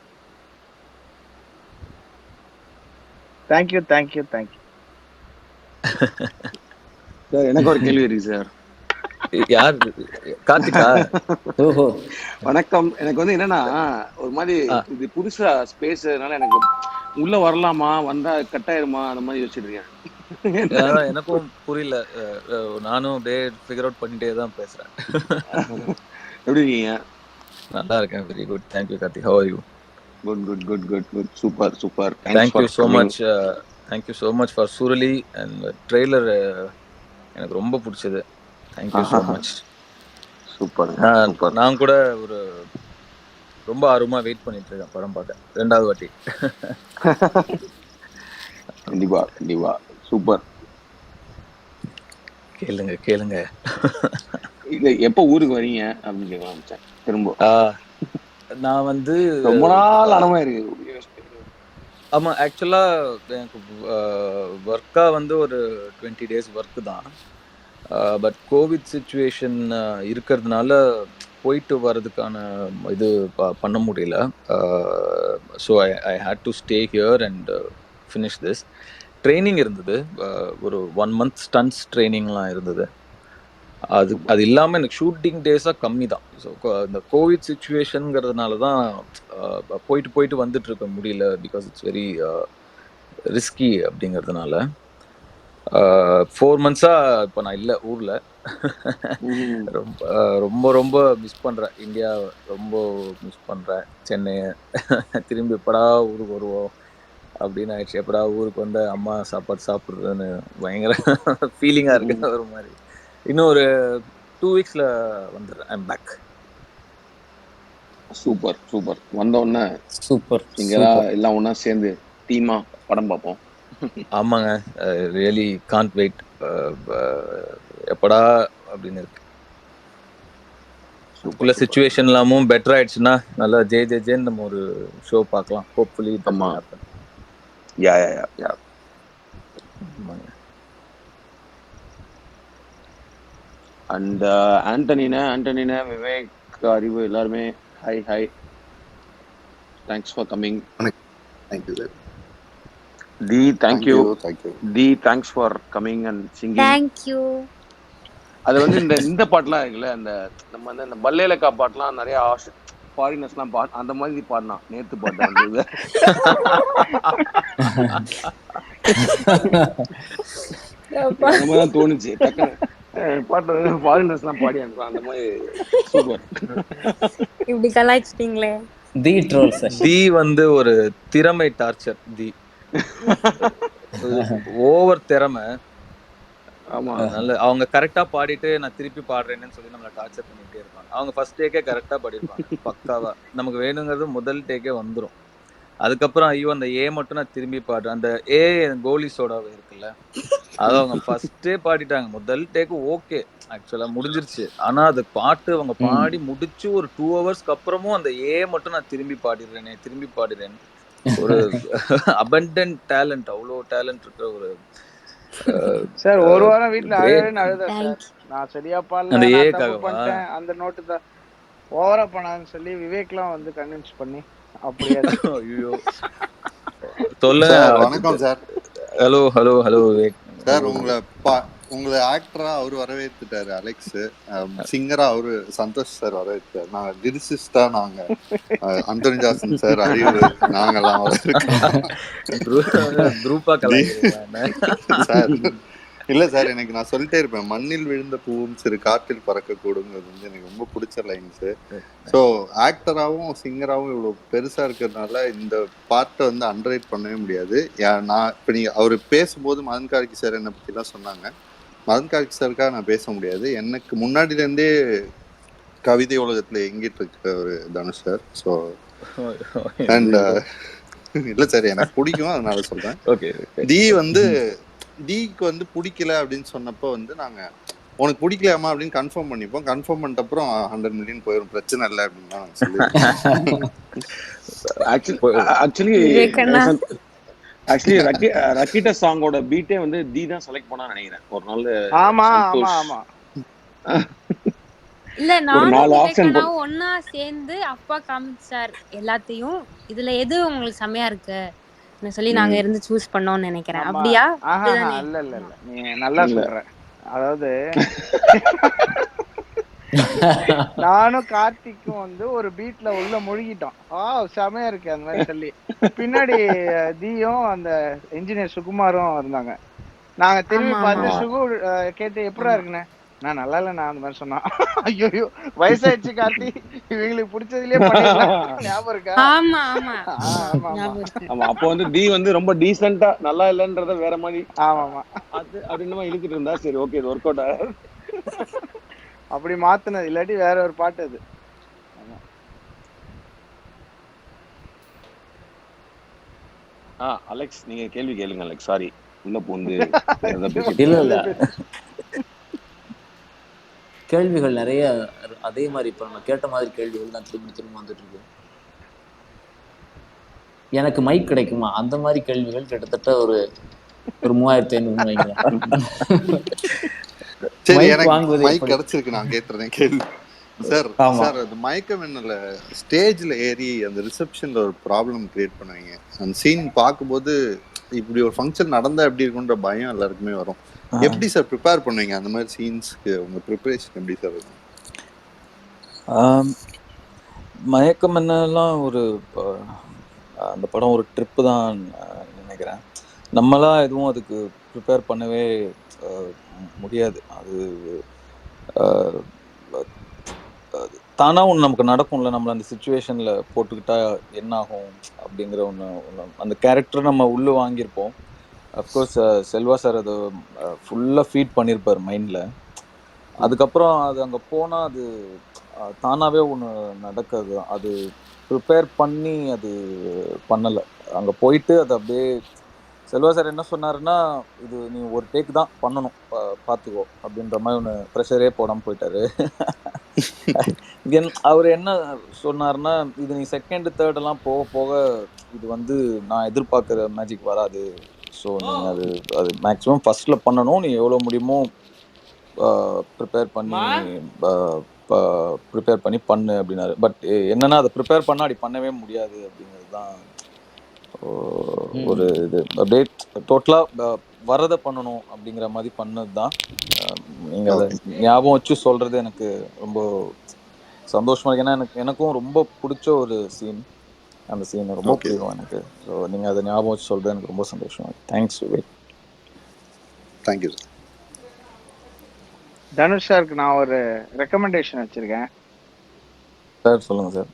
தேங்க்யூ. சார் எனக்கு ஒரு கேள்வி இருக்கு சார். யார்? கார்த்திகா? ஓஹோ வணக்கம். எனக்கு வந்து என்னன்னா ஒரு மாதிரி இது புதுசா ஸ்பேஸ்னால எனக்கு உள்ள வரலாமா, வந்தா கட் ஆயிருமா அந்த மாதிரி யோசிச்சிருக்கேன். அதான் எனக்கும் புரியல. நானும் அப்படியே ஃபிகர் அவுட் பண்ணிட்டே தான் பேசுறேன். எப்படி இருக்கீங்க? நல்லா இருக்கேன். Very good. Thank you Karthik. How are you? Good good good good good super super. Thanks thank you for so coming. Much. Thank you so much for சூரலி அண்ட் ட்ரெய்லர். எனக்கு ரொம்ப பிடிச்சது. Thank you so much. Super super. நான் கூட ஒரு ரொம்ப ஆர்வமா வெயிட் பண்ணிட்டு இருக்கேன் படம் பார்க்க, 2வது வாட்டி. கண்டிப்பா கண்டிப்பா சூப்பர். கேளுங்க கேளுங்க. இல்ல எப்ப ஊருக்கு வரீங்க அப்படின்னு கேட்க ஆரம்பிச்சேன் திரும்ப. நான் வந்து ரொம்ப நாள் அனுபவம் இருக்கு. ஆமா, ஆக்சுவலா எனக்கு ஒர்க்கா வந்து ஒரு 20 days ஒர்க் தான். பட் கோவிட் சுச்சுவேஷன் இருக்கிறதுனால போயிட்டு வர்றதுக்கான இது பண்ண முடியல. So I had to stay here and finish this. Training இருந்தது, ஒரு 1 month ஸ்டன்ஸ் ட்ரைனிங்லாம் இருந்தது. அது இல்லாமல் எனக்கு ஷூட்டிங் டேஸாக கம்மி தான். ஸோ இந்த கோவிட் சுச்சுவேஷனுங்கிறதுனால தான் போயிட்டு வந்துட்டு இருக்க முடியல. பிகாஸ் இட்ஸ் வெரி ரிஸ்கி அப்படிங்கிறதுனால 4 months-ஆக இப்போ நான் இல்லை ஊரில். ரொம்ப ரொம்ப ரொம்ப மிஸ் பண்ணுறேன் இந்தியா, ரொம்ப மிஸ் பண்ணுறேன் சென்னையை. திரும்பி எப்படா ஊருக்கு வருவோம் அப்படின்னு ஆயிடுச்சு. எப்படா ஊருக்கு வந்து அம்மா சாப்பாடு சாப்பிட்றதுன்னு பயங்கர ஃபீலிங்காக இருக்கு. ஒரு மாதிரி இன்னும் ஒரு 2 weeks வந்துடுறேன். I'm back. Super super. வந்த உடனே சூப்பர் நீங்களாம் எல்லாம் ஒன்றா சேர்ந்து டீமா படம் பார்ப்போம். ஆமாங்க, ரியலி கான்ட் வெயிட். எப்படா அப்படின்னு இருக்கு. உள்ள சுச்சுவேஷன் எல்லாமும் பெட்டர் ஆயிடுச்சுன்னா நல்லா ஜேன்னு நம்ம ஒரு ஷோ பார்க்கலாம். Hopefully that will happen. Yeah yeah yeah yeah. And ஆண்டனினா விவேக் அறிவு எல்லாருமே hi hi. Thanks for coming. Thank you sir. The thank you. Thank you. The thanks for coming and singing. Thank you. அது வந்து இந்த பாட்டுலாம் இருக்குல்ல, அந்த நம்ம வந்து அந்த பல்லேலக்கா பாட்டுலாம் நிறைய ஃபாரினர்ஸ்லாம் அந்த மாதிரி பாடினா நேத்து பாட்டு வந்தது. அந்த மாதிரி தான் தோணுச்சு டக்குன்னு பாட்டு ஃபாரினர்ஸ்லாம் பாடி அனுப்புறான் அந்த மாதிரி. சூப்பர். இப்படி கலாய்ச்சிட்டீங்களே. தி ட்ரோல் செஷன். தி வந்து ஒரு திறமை டார்ச்சர். தி ஓவர் திறமை. ஆமா, நல்ல அவங்க கரெக்டா பாடிட்டு நான் திருப்பி பாடுறேன்னு சொல்லி நம்மளை டார்ச்சர் பண்ணிட்டே இருப்பாங்க. அவங்க ஃபர்ஸ்ட் டேக்கே கரெக்டா பாடிருப்பாங்க பக்காவா. நமக்கு வேணுங்கிறது முதல் டேக்கே வந்துடும். அதுக்கப்புறம் ஐயோ அந்த ஏ மட்டும் நான் திரும்பி பாடுறேன். அந்த ஏ கோலி சோடாவை இருக்குல்ல, அதை அவங்க ஃபர்ஸ்டே பாடிட்டாங்க. முதல் டேக்கு ஓகே, ஆக்சுவலா முடிஞ்சிருச்சு. ஆனா அது பாட்டு அவங்க பாடி முடிச்சு ஒரு 2 hours அப்புறமும் அந்த ஏ மட்டும் நான் திரும்பி பாடிடுறேன். ஒரு அபண்டன்ட் டேலண்ட், அவ்வளோ டேலண்ட் இருக்கிற ஒரு சார் ஒரு வாரம் வீட்டுல அழுதேன் சார். நான் சரியா பாடல, அந்த நான் ஏக்காகவா? தப்பு பண்ணிட்டேன், அந்த நோட்டு தான் ஓவரா பண்ணான்னு சொல்லி விவேக்லாம் வந்து கன்வின்ஸ் பண்ணி அப்படியே. ஐயோ சொல்லுங்க. சார் வணக்கம் சார். ஹலோ விவேக் சார் உங்களை ஆக்டரா அவரு வரவேற்றுட்டாரு, அலெக்ஸ். சிங்கரா அவரு சந்தோஷ் சார் வரவேற்றாரு. நாங்க லிரிசிஸ்டா நாங்க அந்தோனி ஜாசன் சார், அறிவு, நாங்கெல்லாம் சார். இல்ல சார், எனக்கு நான் சொல்லிட்டே இருப்பேன், மண்ணில் விழுந்த பூவும் சிறு காற்றில் பறக்கக்கூடுங்கிறது வந்து எனக்கு ரொம்ப பிடிச்ச லைன்ஸ். ஸோ ஆக்டராகவும் சிங்கராகவும் இவ்வளோ பெருசா இருக்கிறதுனால இந்த பாட்டை வந்து அண்டர்ரேட் பண்ணவே முடியாது. நான் இப்போ நீங்க அவர் பேசும்போது மதன் கார்கி சார் என்னை பற்றிலாம் சொன்னாங்க. மதன் கார்கி சாருக்காக நான் பேச முடியாது. எனக்கு முன்னாடியிலேருந்தே கவிதை உலகத்தில் எங்கிட்டு இருக்க ஒரு தனுஷ் சார். ஸோ அண்ட் இல்லை சார், எனக்கு பிடிக்கும், அதனால சொல்றேன். தி வந்து டிக்கு வந்து பிடிக்கல அப்படின்னு சொன்னப்போ வந்து நாங்க உனக்கு பிடிக்கலாமா அப்படின்னு கன்ஃபார்ம் பண்ணிப்போம். கன்ஃபார்ம் பண்ணிட்ட அப்புறம் 100 million போயிடும், பிரச்சனை இல்லை அப்படின்னு தான் ஆக்சுவலி ரக்கிட்ட சாங்கோட பீட்டே வந்து தி தான் செலக்ட் பண்ணா நினைக்கிறேன் ஒரு நாள். ஆமா ஆமா ஆமா. இல்ல நானும் ஒன்னா சேர்ந்து அப்பா காமிச்சார் எல்லாத்தையும். இதுல எது உங்களுக்கு செமையா இருக்கு சொல்லி நாங்க இருந்து சூஸ் பண்ணோம்னு நினைக்கிறேன். அப்படியா? இல்ல நீ நல்லா சொல்ற. அதாவது நானும் கார்த்திக்கும் வந்து ஒரு பீட்ல உள்ள முழுகிட்டோம். செமையா இருக்கு அந்த மாதிரி சொல்லி. பின்னாடி தீயும் அந்த இன்ஜினியர் சுகுமாரும் இருந்தாங்க. நாங்க திரும்பி ஆமா, பார்த்து ஆமா. சுகு கேட்டு எப்படா ஆமா. இருக்குண்ணே, நான் நல்லா இல்ல நான் அந்த மாதிரி சொன்னான். ஐயோ வயசாயிடுச்சு கார்த்தி, இவங்களுக்கு பிடிச்சதுலயே பண்ணிடலாம். ஞாபகம் இருக்கா? ஆமா, ஆமா. ஆமா ஆமா ஞாபகம் இருக்கு. ஆமா, அப்போ வந்து தி வந்து ரொம்ப டீசெண்டா நல்லா இல்லைன்றத வேற மாதிரி ஆமா ஆமா அது அப்படின்னு இழுத்துட்டு இருந்தா சரி ஓகே இது ஒர்க் அவுட் ஆகும். அப்படி மாத்துனது, இல்லாட்டி வேற ஒரு பாட்டு அது. அலெக்ஸ் நீங்க கேள்வி கேளுங்க அலெக்ஸ். சாரி உள்ள பூந்து இல்ல கேள்விகள் நிறைய அதே மாதிரி இப்ப நம்ம கேட்ட மாதிரி கேள்விகள் தான் திரும்ப திரும்ப வந்துட்டு இருக்கு. எனக்கு மைக் கிடைக்குமா அந்த மாதிரி கேள்விகள் கிட்டத்தட்ட ஒரு 3500 வைங்களேன். சரி மைக் எனக்கு வாங்குவது மைக் எப்படி? கிடைச்சிருக்கு, நான் கேட்டுறேன் கேள்வி. சார் ஆமா. சார் அது மயக்கம் என்னல ஸ்டேஜ்ல ஏறி அந்த ரிசப்ஷன்ல ஒரு ப்ராப்ளம் கிரியேட் பண்ணுவீங்க. அந்த சீன் பார்க்கும்போது இப்படி ஒரு ஃபங்க்ஷன் நடந்தா எப்படி இருக்குன்ற பயம் எல்லாருக்குமே வரும். எப்படி சார் ப்ரிப்பேர் பண்ணுவீங்க அந்த மாதிரி சீன்ஸ்க்கு? உங்க ப்ரிப்பரேஷன் எப்படி சார் இருக்கும்? மயக்கம் என்னெல்லாம் ஒரு அந்த படம் ஒரு ட்ரிப்பு தான் நினைக்கிறேன். நம்மளாம் எதுவும் அதுக்கு ப்ரிப்பேர் பண்ணவே முடியாது. அது தானா ஒன்று நமக்கு நடக்கும்ல, நம்மளை அந்த சுச்சுவேஷன்ல போட்டுக்கிட்டா என்ன ஆகும் அப்படிங்கிற ஒன்று அந்த கேரக்டர் நம்ம உள்ள வாங்கியிருப்போம். அஃப்கோர்ஸ் செல்வா சார் அதை ஃபுல்லாக ஃபீட் பண்ணியிருப்பார் மைண்டில். அதுக்கப்புறம் அது அங்கே போனால் அது தானாகவே ஒன்று நடக்காது. அது ப்ரிப்பேர் பண்ணி அது பண்ணலை. அங்கே போயிட்டு அது அப்படியே செல்வா சார் என்ன சொன்னாருன்னா, இது நீ ஒரு டேக் தான் பண்ணணும், பார்த்துக்கோ அப்படின்ற மாதிரி ஒன்று ப்ரெஷரே போடாமல் போயிட்டாரு. அவர் என்ன சொன்னார்னா, இது நீ செகண்ட் தேர்டெல்லாம் போக போக இது வந்து நான் எதிர்பார்க்குற மேஜிக் வராது. ஸோ நீங்கள் அது மேக்ஸிமம் ஃபர்ஸ்ட்ல பண்ணணும். நீ எவ்வளோ முடியுமோ ப்ரிப்பேர் பண்ணி பண்ணு அப்படின்னாரு. பட் என்னன்னா அதை ப்ரிப்பேர் பண்ணால் அப்படி பண்ணவே முடியாது அப்படிங்கிறது தான் ஒரு இது. அப்படியே டோட்டலாக வரதை பண்ணணும் அப்படிங்கிற மாதிரி பண்ணது தான். நீங்கள் அதை ஞாபகம் வச்சு சொல்கிறது எனக்கு ரொம்ப சந்தோஷமா இருக்கு. ஏன்னா எனக்கும் ரொம்ப பிடிச்ச ஒரு சீன். அந்த சீன் ரொம்ப பிடிக்கும் எனக்கு. ஸோ நீங்கள் அதை ஞாபகம் வச்சு சொல்கிறது எனக்கு ரொம்ப சந்தோஷமா. Thanks Vivek. Thank you sir. Dhanush சாருக்கு நான் ஒரு ரெக்கமெண்டேஷன் வச்சிருக்கேன் சார். சொல்லுங்க சார்.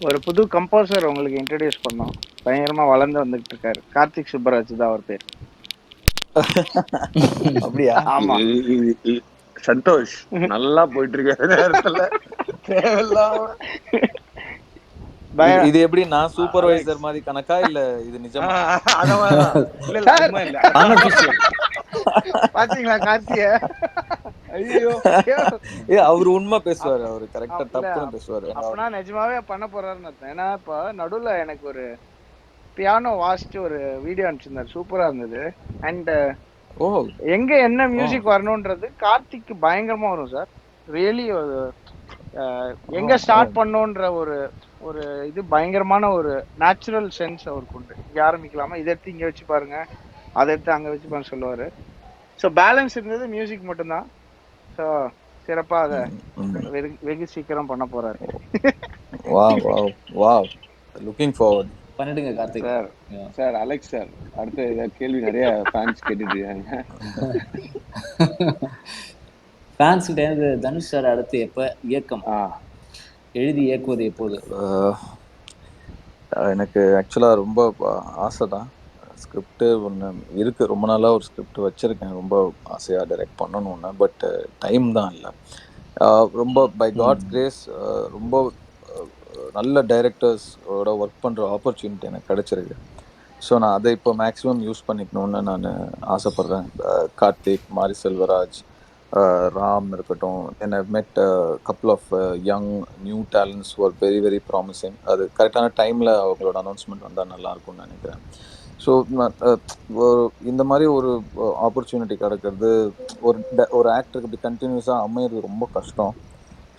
ஒரு புது கம்போசர் உங்களுக்கு இன்ட்ரடியூஸ் பண்ணோம். பயங்கரமா வளர்ந்து வந்துட்டு இருக்காரு. கார்த்திக் சுப்பராஜ் தான் அவர் பேர். அப்படியா? ஆமா சந்தோஷ் நல்லா போயிட்டு இருக்க நேரத்துல தேவையில்லாம இது எப்படி நான் சூப்பர்வைசர் மாதிரி கணக்கா இல்ல இது நிஜமா? பாத்தீங்களா கார்த்திய? ஐயோ அவர் உண்மை பேசுவாரு. அவரு கரெக்டா தப்புன்னு பேசுவாரு. அப்பனா நிஜமாவே பண்ண போறாருன்னு அர்த்தம். ஏன்னா இப்ப நடுவுல எனக்கு ஒரு பியானோ வாசிச்சு ஒரு வீடியோ அனுப்பிச்சிருந்தாரு. சூப்பரா இருந்தது. அண்ட் எங்க என்ன மியூசிக் வரணும்ன்றது கார்த்திக்கு பயங்கரமா வரும் சார். ரியலி எங்க ஸ்டார்ட் பண்ணோன்ற ஒரு ஒரு இது பயங்கரமான ஒரு நேச்சுரல் சென்ஸ் அவருக்கு உண்டு. இங்க ஆரம்பிக்கலாமா, இதை எடுத்து இங்க வச்சு பாருங்க, அதை எடுத்து அங்க வச்சு பாருங்க சொல்லுவாரு. ஸோ பேலன்ஸ் இருந்தது மியூசிக் மட்டும்தான். ஸோ சிறப்பா அதை வெகு சீக்கிரம் பண்ண போறாரு. Looking forward. பண்ணிடுங்க Karthik sir. Sir Alex sir அடுத்த கேள்வி நிறைய ஃபேன்ஸ் கேட்டுட்டு இருக்காங்க. ஃபேன்ஸ் கிட்ட தனுஷ் சார் அடுத்து எப்ப இயக்கம் எழுதி இயக்குவது எப்போது? எனக்கு ஆக்சுவலாக ரொம்ப ஆசை தான். ஸ்கிரிப்டு ஒன்று இருக்குது, ரொம்ப நாளாக ஒரு ஸ்கிரிப்ட் வச்சுருக்கேன். ரொம்ப ஆசையாக டைரக்ட் பண்ணணுன்னு. பட் டைம் தான் இல்லை. ரொம்ப பை காட் கிரேஸ் ரொம்ப நல்ல டைரக்டர்ஸோட ஒர்க் பண்ணுற ஆப்பர்ச்சுனிட்டி எனக்கு கிடச்சிருக்கு. ஸோ நான் அதை இப்போ மேக்ஸிமம் யூஸ் பண்ணிக்கணுன்னு நான் ஆசைப்பட்றேன். கார்த்திக், மாரி செல்வராஜ், ராம் இருக்கட்டும். And I've met couple of young new talents who are very very promising. அது கரெக்டான டைமில் அவங்களோட அனௌன்ஸ்மெண்ட் வந்தால் நல்லாயிருக்கும்னு நினைக்கிறேன். ஸோ இந்த மாதிரி ஒரு ஆப்பர்ச்சுனிட்டி கிடைக்கிறது ஒரு ஆக்டருக்கு இப்படி கண்டினியூஸாக அமையிறது ரொம்ப கஷ்டம்.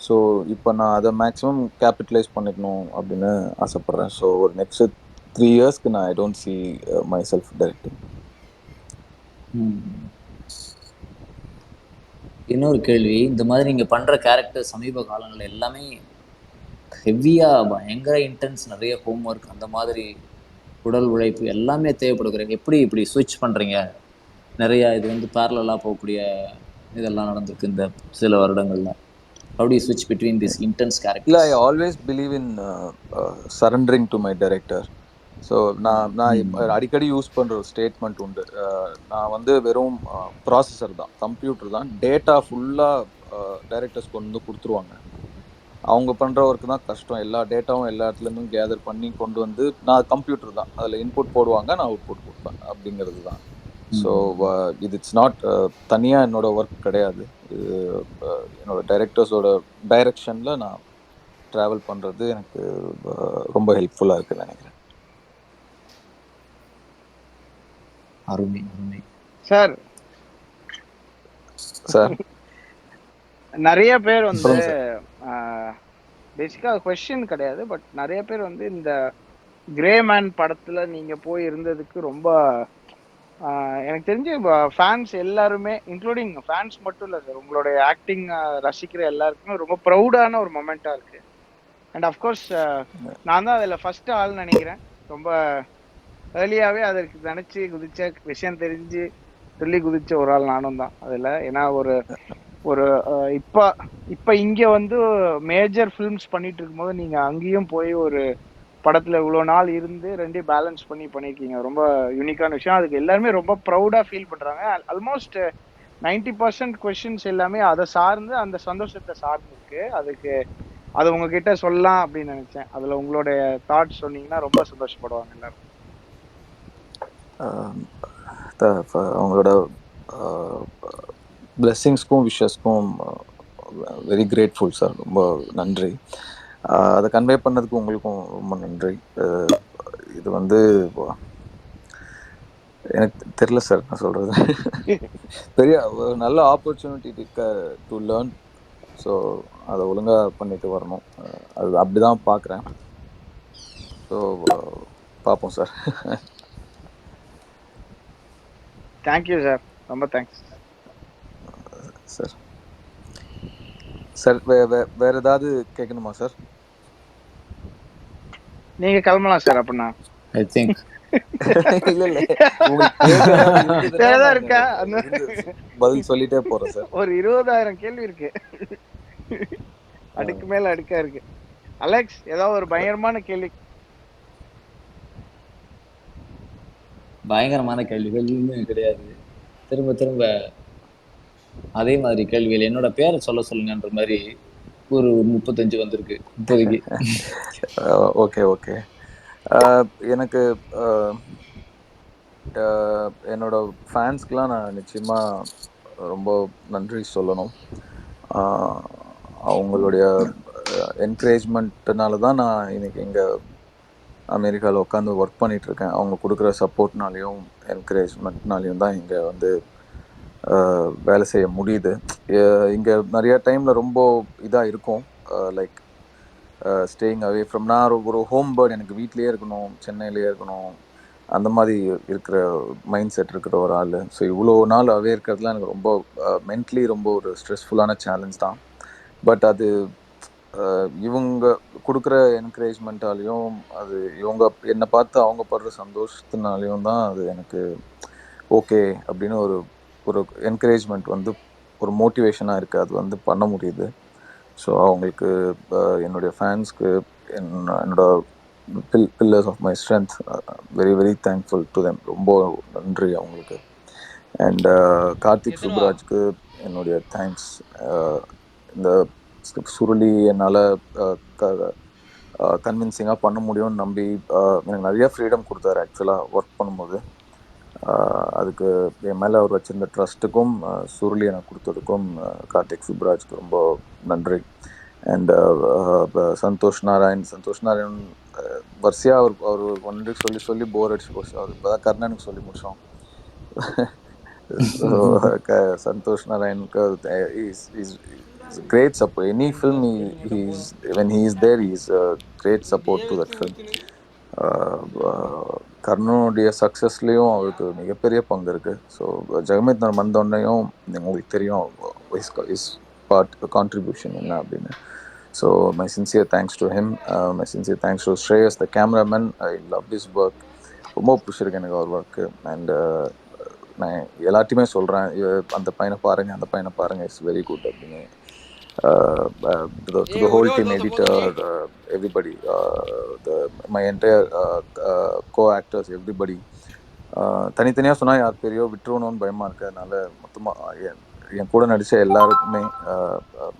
ஸோ இப்போ நான் அதை மேக்ஸிமம் கேபிட்டலைஸ் பண்ணிக்கணும் அப்படின்னு ஆசைப்பட்றேன். ஸோ ஒரு நெக்ஸ்ட் 3 yearsக்கு நான் I don't see my self directing. இன்னொரு கேள்வி, இந்த மாதிரி நீங்க பண்ற கேரக்டர் சமீப காலங்கள்ல எல்லாமே ஹெவியா பயங்கர இன்டென்ஸ், நிறைய ஹோம் ஒர்க், அந்த மாதிரி உடல் உழைப்பு எல்லாமே தேவைப்படுகிற, எப்படி இப்படி ஸ்விட்ச் பண்றீங்க? நிறைய இது வந்து பேரலா போகக்கூடிய இதெல்லாம் நடந்திருக்கு இந்த சில வருடங்கள்ல. How do you switch between these intense இல்லை, characters? I always believe in surrendering to my director. So நான் அடிக்கடி யூஸ் பண்ணுற ஒரு ஸ்டேட்மெண்ட் உண்டு. நான் வந்து வெறும் ப்ராசஸர் தான், கம்ப்யூட்டர் தான். டேட்டா ஃபுல்லாக டைரக்டர்ஸ் கொண்டு வந்து கொடுத்துருவாங்க. அவங்க பண்ணுற ஒர்க்கு தான் கஷ்டம். எல்லா டேட்டாவும் எல்லா இடத்துலேருந்தும் கேதர் பண்ணி கொண்டு வந்து, நான் கம்ப்யூட்டர் தான், அதில் இன்புட் போடுவாங்க, நான் அவுட்புட் கொடுப்பேன், அப்படிங்கிறது தான். ஸோ இது இட்ஸ் நாட் தனியாக என்னோட ஒர்க் கிடையாது. இது என்னோட டைரக்டர்ஸோட டைரக்ஷனில் நான் ட்ராவல் பண்ணுறது எனக்கு ரொம்ப ஹெல்ப்ஃபுல்லாக இருக்குன்னு நினைக்கிறேன். அருமை அருமை சார். சார் நிறைய பேர் வந்து சொல்லுங்க சார். பேசிக்கா கொஸ்டின் கிடையாது, பட் நிறைய பேர் வந்து இந்த கிரே மேன் படத்துல நீங்க போய் இருந்ததுக்கு ரொம்ப எனக்கு தெரிஞ்சு ஃபேன்ஸ் எல்லாருமே, இன்க்ளூடிங் ஃபேன்ஸ் மட்டும் இல்லை சார், உங்களுடைய ஆக்டிங் ரசிக்கிற எல்லாருக்குமே ரொம்ப ப்ரௌடான ஒரு மொமெண்டா இருக்கு. அண்ட் அஃப்கோர்ஸ் நான் தான் அதில் ஃபர்ஸ்ட் ஆள் நினைக்கிறேன். ரொம்ப ஏர்லியாகவே அதற்கு நினச்சி குதிச்ச, விஷயம் தெரிஞ்சு சொல்லி குதிச்ச ஒரு ஆள் நானும் தான் அதில். ஏன்னா ஒரு ஒரு இப்போ இப்போ இங்கே வந்து மேஜர் ஃபிலிம்ஸ் பண்ணிட்டு இருக்கும்போது நீங்கள் அங்கேயும் போய் ஒரு படத்தில் இவ்வளோ நாள் இருந்து ரெண்டையும் பேலன்ஸ் பண்ணி பண்ணியிருக்கீங்க. ரொம்ப யூனிக்கான விஷயம். அதுக்கு எல்லாருமே ரொம்ப ப்ரௌடாக ஃபீல் பண்ணுறாங்க. ஆல்மோஸ்ட் 90% கொஷின்ஸ் எல்லாமே அதை சார்ந்து, அந்த சந்தோஷத்தை சார்ந்து இருக்கு. அதுக்கு அது உங்ககிட்ட சொல்லலாம் அப்படின்னு நினைச்சேன். அதுல உங்களுடைய தாட்ஸ் சொன்னீங்கன்னா ரொம்ப சந்தோஷப்படுவாங்க எல்லாரும். அவங்களோட பிளெஸ்ஸிங்ஸ்க்கும் விஷஸ்க்கும் வெரி கிரேட்ஃபுல் சார். ரொம்ப நன்றி. அதை கன்வே பண்ணதுக்கு உங்களுக்கும் ரொம்ப நன்றி. இது வந்து எனக்கு தெரியல சார் நான் சொல்கிறது. பெரிய நல்ல ஆப்பர்ச்சுனிட்டி டு லேர்ன். ஸோ அதை ஒழுங்காக பண்ணிட்டு வரணும். அது அப்படி தான் பார்க்குறேன். ஸோ பார்ப்போம் சார். தேங்க்யூ சார், ரொம்ப தேங்க்ஸ் சார். சார் வேற ஏதாவது கேட்கணுமா சார்? நீங்க கிளம்பலாம் சார். அப்படின்னா ஐ திங்க் இல்ல இல்ல, உங்களுக்கு வேறதான் இருக்கா? பதில் சொல்லிட்டே போறேன் சார். ஒரு 20,000 கேள்வி இருக்கு, அடுக்கு மேல அடுக்கா இருக்கு. அலெக்ஸ், ஏதாவது ஒரு பயங்கரமான கேள்வி? பயங்கரமான கேள்விகள் இன்னும் கிடையாது. திரும்ப திரும்ப அதே மாதிரி கேள்விகள். என்னோட பேரை சொல்ல சொல்லுங்கன்ற மாதிரி ஒரு 35 வந்திருக்கு இப்போதைக்கு. Okay okay. எனக்கு என்னோட ஃபேன்ஸ்க்கெலாம் நான் நிச்சயமாக ரொம்ப நன்றி சொல்லணும். அவங்களுடைய என்கரேஜ்மெண்ட்னால தான் நான் இன்னைக்கு இங்கே அமெரிக்காவில் உட்காந்து ஒர்க் பண்ணிகிட்ருக்கேன். அவங்க கொடுக்குற சப்போர்ட்னாலையும் என்கரேஜ்மெண்ட்னாலையும் தான் இங்கே வந்து வேலை செய்ய முடியுது. இங்கே நிறையா டைமில் ரொம்ப இதாக இருக்கும், லைக் ஸ்டேயிங் அவே ஃப்ரம். நான் ஒரு ஹோம் பேர்ட், எனக்கு வீட்லேயே இருக்கணும், சென்னையிலேயே இருக்கணும், அந்த மாதிரி இருக்கிற மைண்ட் செட் இருக்கிற ஒரு ஆள். ஸோ இவ்வளோ நாள் அவே இருக்கிறதுலாம் எனக்கு ரொம்ப மென்ட்லி ரொம்ப ஒரு ஸ்ட்ரெஸ்ஃபுல்லான சேலஞ்ச் தான். பட் அது இவங்க கொடுக்குற என்கரேஜ்மெண்ட்டாலையும், அது இவங்க என்னை பார்த்து அவங்க படுற சந்தோஷத்தினாலையும் தான் அது எனக்கு ஓகே அப்படின்னு ஒரு ஒரு என்கரேஜ்மெண்ட் வந்து ஒரு மோட்டிவேஷனாக இருக்குது. அது வந்து பண்ண முடியுது. ஸோ அவங்களுக்கு, என்னுடைய ஃபேன்ஸ்க்கு, என்னோட pillars of my strength, very very thankful to them. ரொம்ப நன்றி அவங்களுக்கு. அண்ட் கார்த்திக் சுப்ராஜ்க்கு என்னுடைய தேங்க்ஸ். இந்த சுருளி என்னால் கன்வின்சிங்காக பண்ண முடியும்னு நம்பி எனக்கு நிறைய ஃப்ரீடம் கொடுத்தாரு ஆக்சுவலாக ஒர்க் பண்ணும்போது. அதுக்கு என் மேலே அவர் வச்சுருந்த ட்ரஸ்ட்டுக்கும் சுருளி எனக்கு கொடுத்ததுக்கும் கார்த்திக் சுப்ராஜ்க்கு ரொம்ப நன்றி. அண்ட் சந்தோஷ் நாராயண் வரிசையாக அவர் ஒன்று சொல்லி போர் அடிச்சு போச்சு. அவர் இப்போ தான் கர்ணனுக்கு சொல்லி முடித்தோம். சந்தோஷ் நாராயணுக்கு is great support. Any film when he is there, he is a great support to that film. கர்ணனுடைய சக்ஸஸ்லேயும் அவருக்கு மிகப்பெரிய பங்கு இருக்குது. ஸோ ஜெகமேத்தன் வந்தோடனையும் உங்களுக்கு தெரியும் இஸ் பார்ட் கான்ட்ரிபியூஷன் என்ன அப்படின்னு. So my sincere thanks to him, my sincere thanks to Shreyas the cameraman. I love this work, ரொம்ப பிடிச்சிருக்கு எனக்கு அவர் ஒர்க்கு. அண்ட் நான் எல்லாத்தையுமே சொல்கிறேன், அந்த பையனை பாருங்கள், அந்த பையனை பாருங்கள், இட்ஸ் வெரி குட் அப்படின்னு. To the whole team, editor, everybody, my entire co-actors, everybody. தனித்தனியாக சொன்னால் யார் பேரையோ விட்டுருணும்னு பயமாக இருக்கு. அதனால மொத்தமாக என் கூட நடித்த எல்லாருக்குமே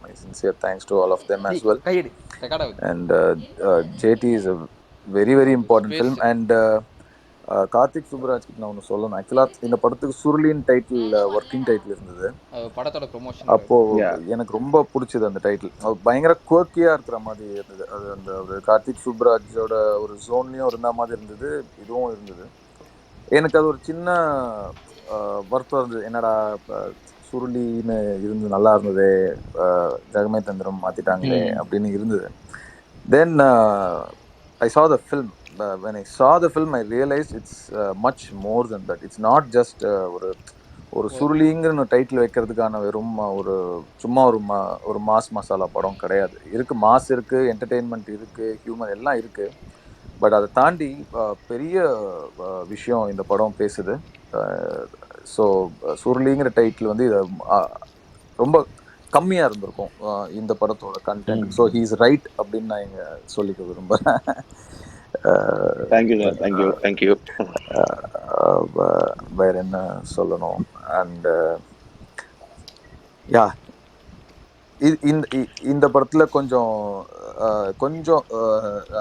my sincere thanks to all of them as well. And JT is a very very important film. And Karthik Subbaraj நான் ஒன்று சொல்லணும். ஆக்சுவலாக இந்த படத்துக்கு சுருளின் டைட்டில் ஒர்க்கிங் டைட்டில் இருந்தது படத்தோட ப்ரொமோஷன். அப்போது எனக்கு ரொம்ப பிடிச்சது அந்த டைட்டில். பயங்கர குவர்க்கியாக இருக்கிற மாதிரி இருந்தது. அது அந்த ஒரு கார்த்திக் சுப்புராஜோட ஒரு ஜோன்லேயும் இருந்த மாதிரி இருந்தது, இதுவும் இருந்தது. எனக்கு அது ஒரு சின்ன வருத்தம் இருந்தது, என்னடா சுருளின்னு இருந்து நல்லா இருந்தது, ஜெகமே தந்திரம் மாற்றிட்டாங்களே அப்படின்னு இருந்தது. தென் I saw the film. When I saw the film, I realized it's much more than that. It's not just ஒரு சுருளிங்கிற டைட்டில் வைக்கிறதுக்கான வெறும் ஒரு சும்மா ஒரு மாஸ் மசாலா படம் கிடையாது. இருக்குது, மாஸ் இருக்குது, என்டர்டெயின்மெண்ட் இருக்குது, ஹியூமர் எல்லாம் இருக்குது. பட் அதை தாண்டி பெரிய விஷயம் இந்த படம் பேசுது. ஸோ சுருளிங்கிற டைட்டில் வந்து இதை ரொம்ப கம்மியாக இருந்திருக்கும் இந்த படத்தோட content. So he is right அப்படின்னு நான் இங்கே சொல்லிக்க விரும்புகிறேன். தேங்க்யூ. வேற என்ன சொல்லணும்? அண்ட் யா, இந்த படத்தில் கொஞ்சம்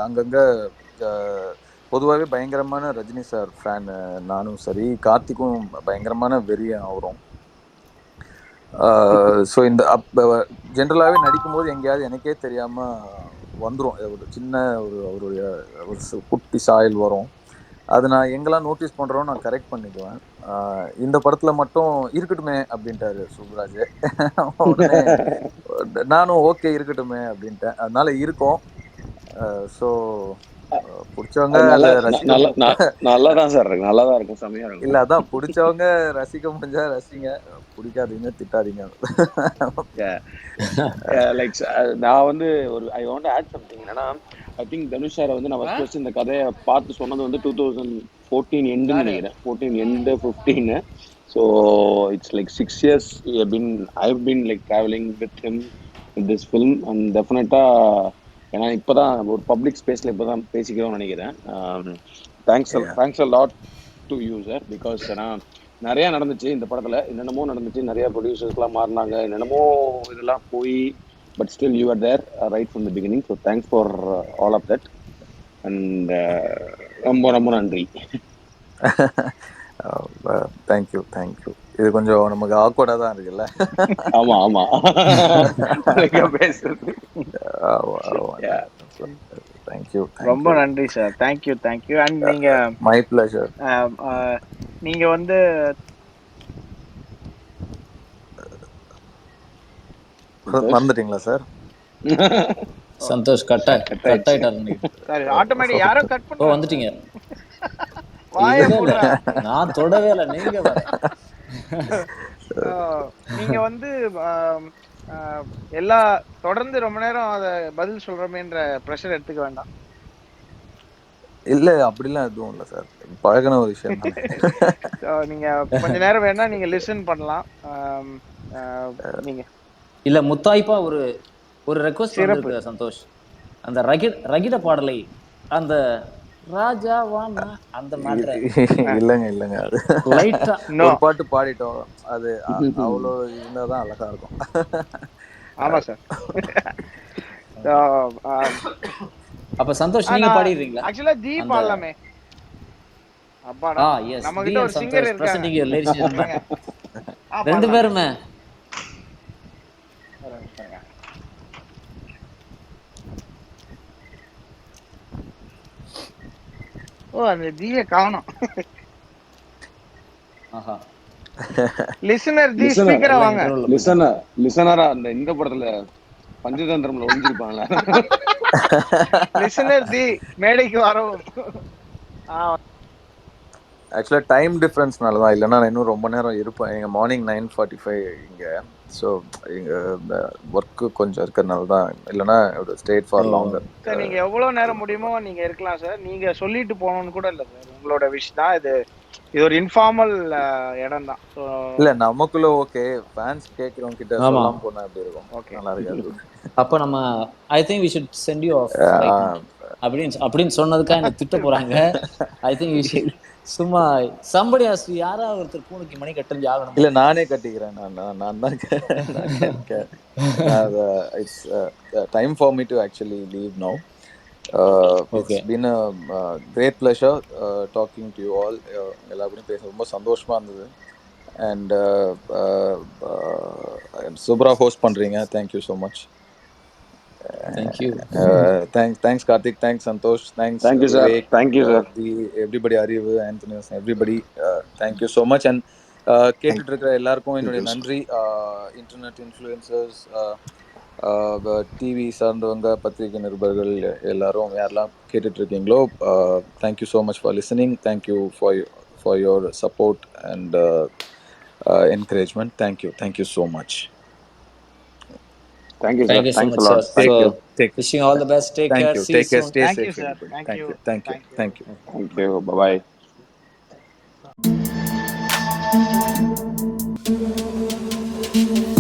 அங்கங்கே பொதுவாகவே பயங்கரமான ரஜினி சார் ஃபேன் நானும் சரி, கார்த்திக்கும் பயங்கரமான வெறியன் அவரும். ஸோ இந்த ஜென்ரலாகவே நடிக்கும்போது எங்கேயாவது எனக்கே தெரியாமல் வந்துடும், ஒரு சின்ன அவருடைய ஒரு குட்டி சாயல் வரும். அது நான் எங்கெல்லாம் நோட்டீஸ் பண்ணுறோம் நான் கரெக்ட் பண்ணிக்குவேன். இந்த படத்தில் மட்டும் இருக்கட்டுமே அப்படின்ட்டாரு சுப்ராஜ். உடனே நானும் ஓகே இருக்கட்டுமே அப்படின்ட்டேன். அதனால இருக்கோம். ஸோ பிடிச்சவங்க நல்லாதான் சார் இருக்கு, நல்லாதான் இருக்கும், செமையா இருக்கும். இல்ல அதான் பிடிச்சவங்க ரசிக்க முடிஞ்சா ரசிங்க, பிடிக்காதீங்க திட்டாதீங்க. லைக் நான் வந்து ஒரு I want to add something. என்னன்னா ஐ திங்க் தனுஷ் சாரை வந்து நான் ஃபர்ஸ்ட் இந்த கதையை பார்த்து சொன்னது வந்து 2014 எண்டுன்னு நினைக்கிறேன், 14 end 15. So it's like 6 years I've been like traveling with him in this film. And டெஃபினட்டா ஏன்னா இப்போதான் ஒரு பப்ளிக் ஸ்பேஸில் இப்போ தான் பேசிக்கிறோம்னு நினைக்கிறேன். Thanks a lot to you sir, because ஏன்னா நிறையா நடந்துச்சு இந்த படத்தில், என்னென்னமோ நடந்துச்சு, நிறையா ப்ரொடியூசர்ஸ்லாம் மாறினாங்க, என்னென்னமோ இதெல்லாம் போய், but still you are there right from the beginning. So thanks for all of that. And ரொம்ப ரொம்ப நன்றி. தேங்க்யூ. இது கொஞ்சம் நமக்கு ஆக்வர்டா தான் இருக்குல்ல. ஆமா பேசுறது. தேங்க்யூ, ரொம்ப நன்றி சார். தேங்க்யூ. அண்ட் நீங்க மை பிளஷர். நீங்க வந்து வந்துட்டீங்களா சார்? சந்தோஷ் கட் ஆயிட்டாரு. சாரி, ஆட்டோமேட்டிக் யாரோ கட் பண்ணி வந்துட்டீங்க. வாயை நான் தொடவே இல்லை, நீங்க நீங்க வந்து எல்லா தொடர்ந்து ரொம்ப நேரம் அத பதில் சொல்றமேன்ற பிரஷர் எடுத்துக்க வேண்டாம். இல்ல அப்படிலாம் எதுவும் இல்ல சார், பழகின ஒரு விஷயம் தான். நீங்க கொஞ்ச நேரம் வேணா நீங்க லிசன் பண்ணலாம். நீங்க இல்ல முத்தாய்ப்பா ஒரு ரெக்வஸ்ட் இருக்கு சந்தோஷ். அந்த ரகிட பாடலை அந்த ராஜாவானா அந்த மாதிரி இல்லங்க அது லைட்டா ஒரு பாட்டு பாடிட்டோம், அது அவ்வளோ இருந்தாதான் அழகா இருக்கும். ஆமா சார். அப்ப சந்தோஷ் நீங்க பாடிடுறீங்களா? ஆக்சுவலா தி பாடலாமே. அப்பாடா, நம்ம கிட்ட ஒரு சிங்கர் இருக்காங்க. ரெண்டு பேருமே அந்த தீய காணோம். ஆஹா, லிசனர் தி ஸ்பீக்கரா வாங்க. லிசனரா அந்த இந்த படத்துல பஞ்சதந்திரம்ல ஒளிஞ்சிருப்பாங்களா? லிசனர் தி மேடைக்கு வரவும். ஆக்சுவலாக டைம் டிஃப்ரென்ஸ்னால தான், இல்லைன்னா நான் இன்னும் ரொம்ப நேரம் இருப்பேன். எங்கள் மார்னிங் 9:45 இங்கே. ஸோ எங்கள் ஒர்க்கு கொஞ்சம் இருக்கிறதுனால தான், இல்லைன்னா ஸ்டேட் ஃபார் லாங்கர். சார் நீங்க எவ்வளவு நேரம் முடியுமோ நீங்க இருக்கலாம் சார். நீங்க சொல்லிட்டு போகணும்னு கூட இல்ல சார், உங்களோட விஷ் தான் இது. இது ஒரு இன்ஃபார்மல் இடம் தான். ஸோ இல்லை நமக்குள்ள ஓகே, ஃபேன்ஸ் கேட்குறவங்க கிட்ட ஆமா. சொல்லாம போனால் எப்படி இருக்கும்? ஓகே. நல்லா இருக்காது. அப்போ நம்ம I think we should send you off அப்படின்னு சொன்னதுக்காக என்ன திட்ட போறாங்க. ஐ திங்க் வி ஷுட் சும்மா somebody has to, யாராவது ஒருத்தர் பூனைக்கு மணி கட்டஞ்சி ஆகணும். இல்லை நானே கட்டிக்கிறேன். நான் தான் it's time for me to actually leave now. It's been a great pleasure talking to you all. எல்லாருக்கும் பேச ரொம்ப சந்தோஷமா இருந்தது. அண்ட் சூப்பராக ஹோஸ்ட் பண்ணுறீங்க. Thank you so much. Thank you. Thanks Karthik, thanks Santosh, thanks Thank you sir. Vivek, Thank you sir. everybody, Arivu, Anthony, everybody, thank you so much. And கேட்டுட்டு இருக்கிற எல்லாருக்கும் என்னுடைய நன்றி. இன்டர்நெட் இன்ஃப்ளூயன்சர்ஸ், டிவி சார்ந்தவங்க, பத்திரிகை நிருபர்கள், எல்லாரும் யாரெல்லாம் கேட்டுட்டு இருக்கீங்களோ, thank you so much for listening. Thank you for your support and encouragement. Thank you so much. Thank you sir. Thank you so Thanks a much, lot. sir. Thank So, you. wishing you all the best. Take care. See you soon. Stay Thank safe you, sir. everybody. Thank you. Thank you. Thank you. Thank you. Thank you. Bye bye.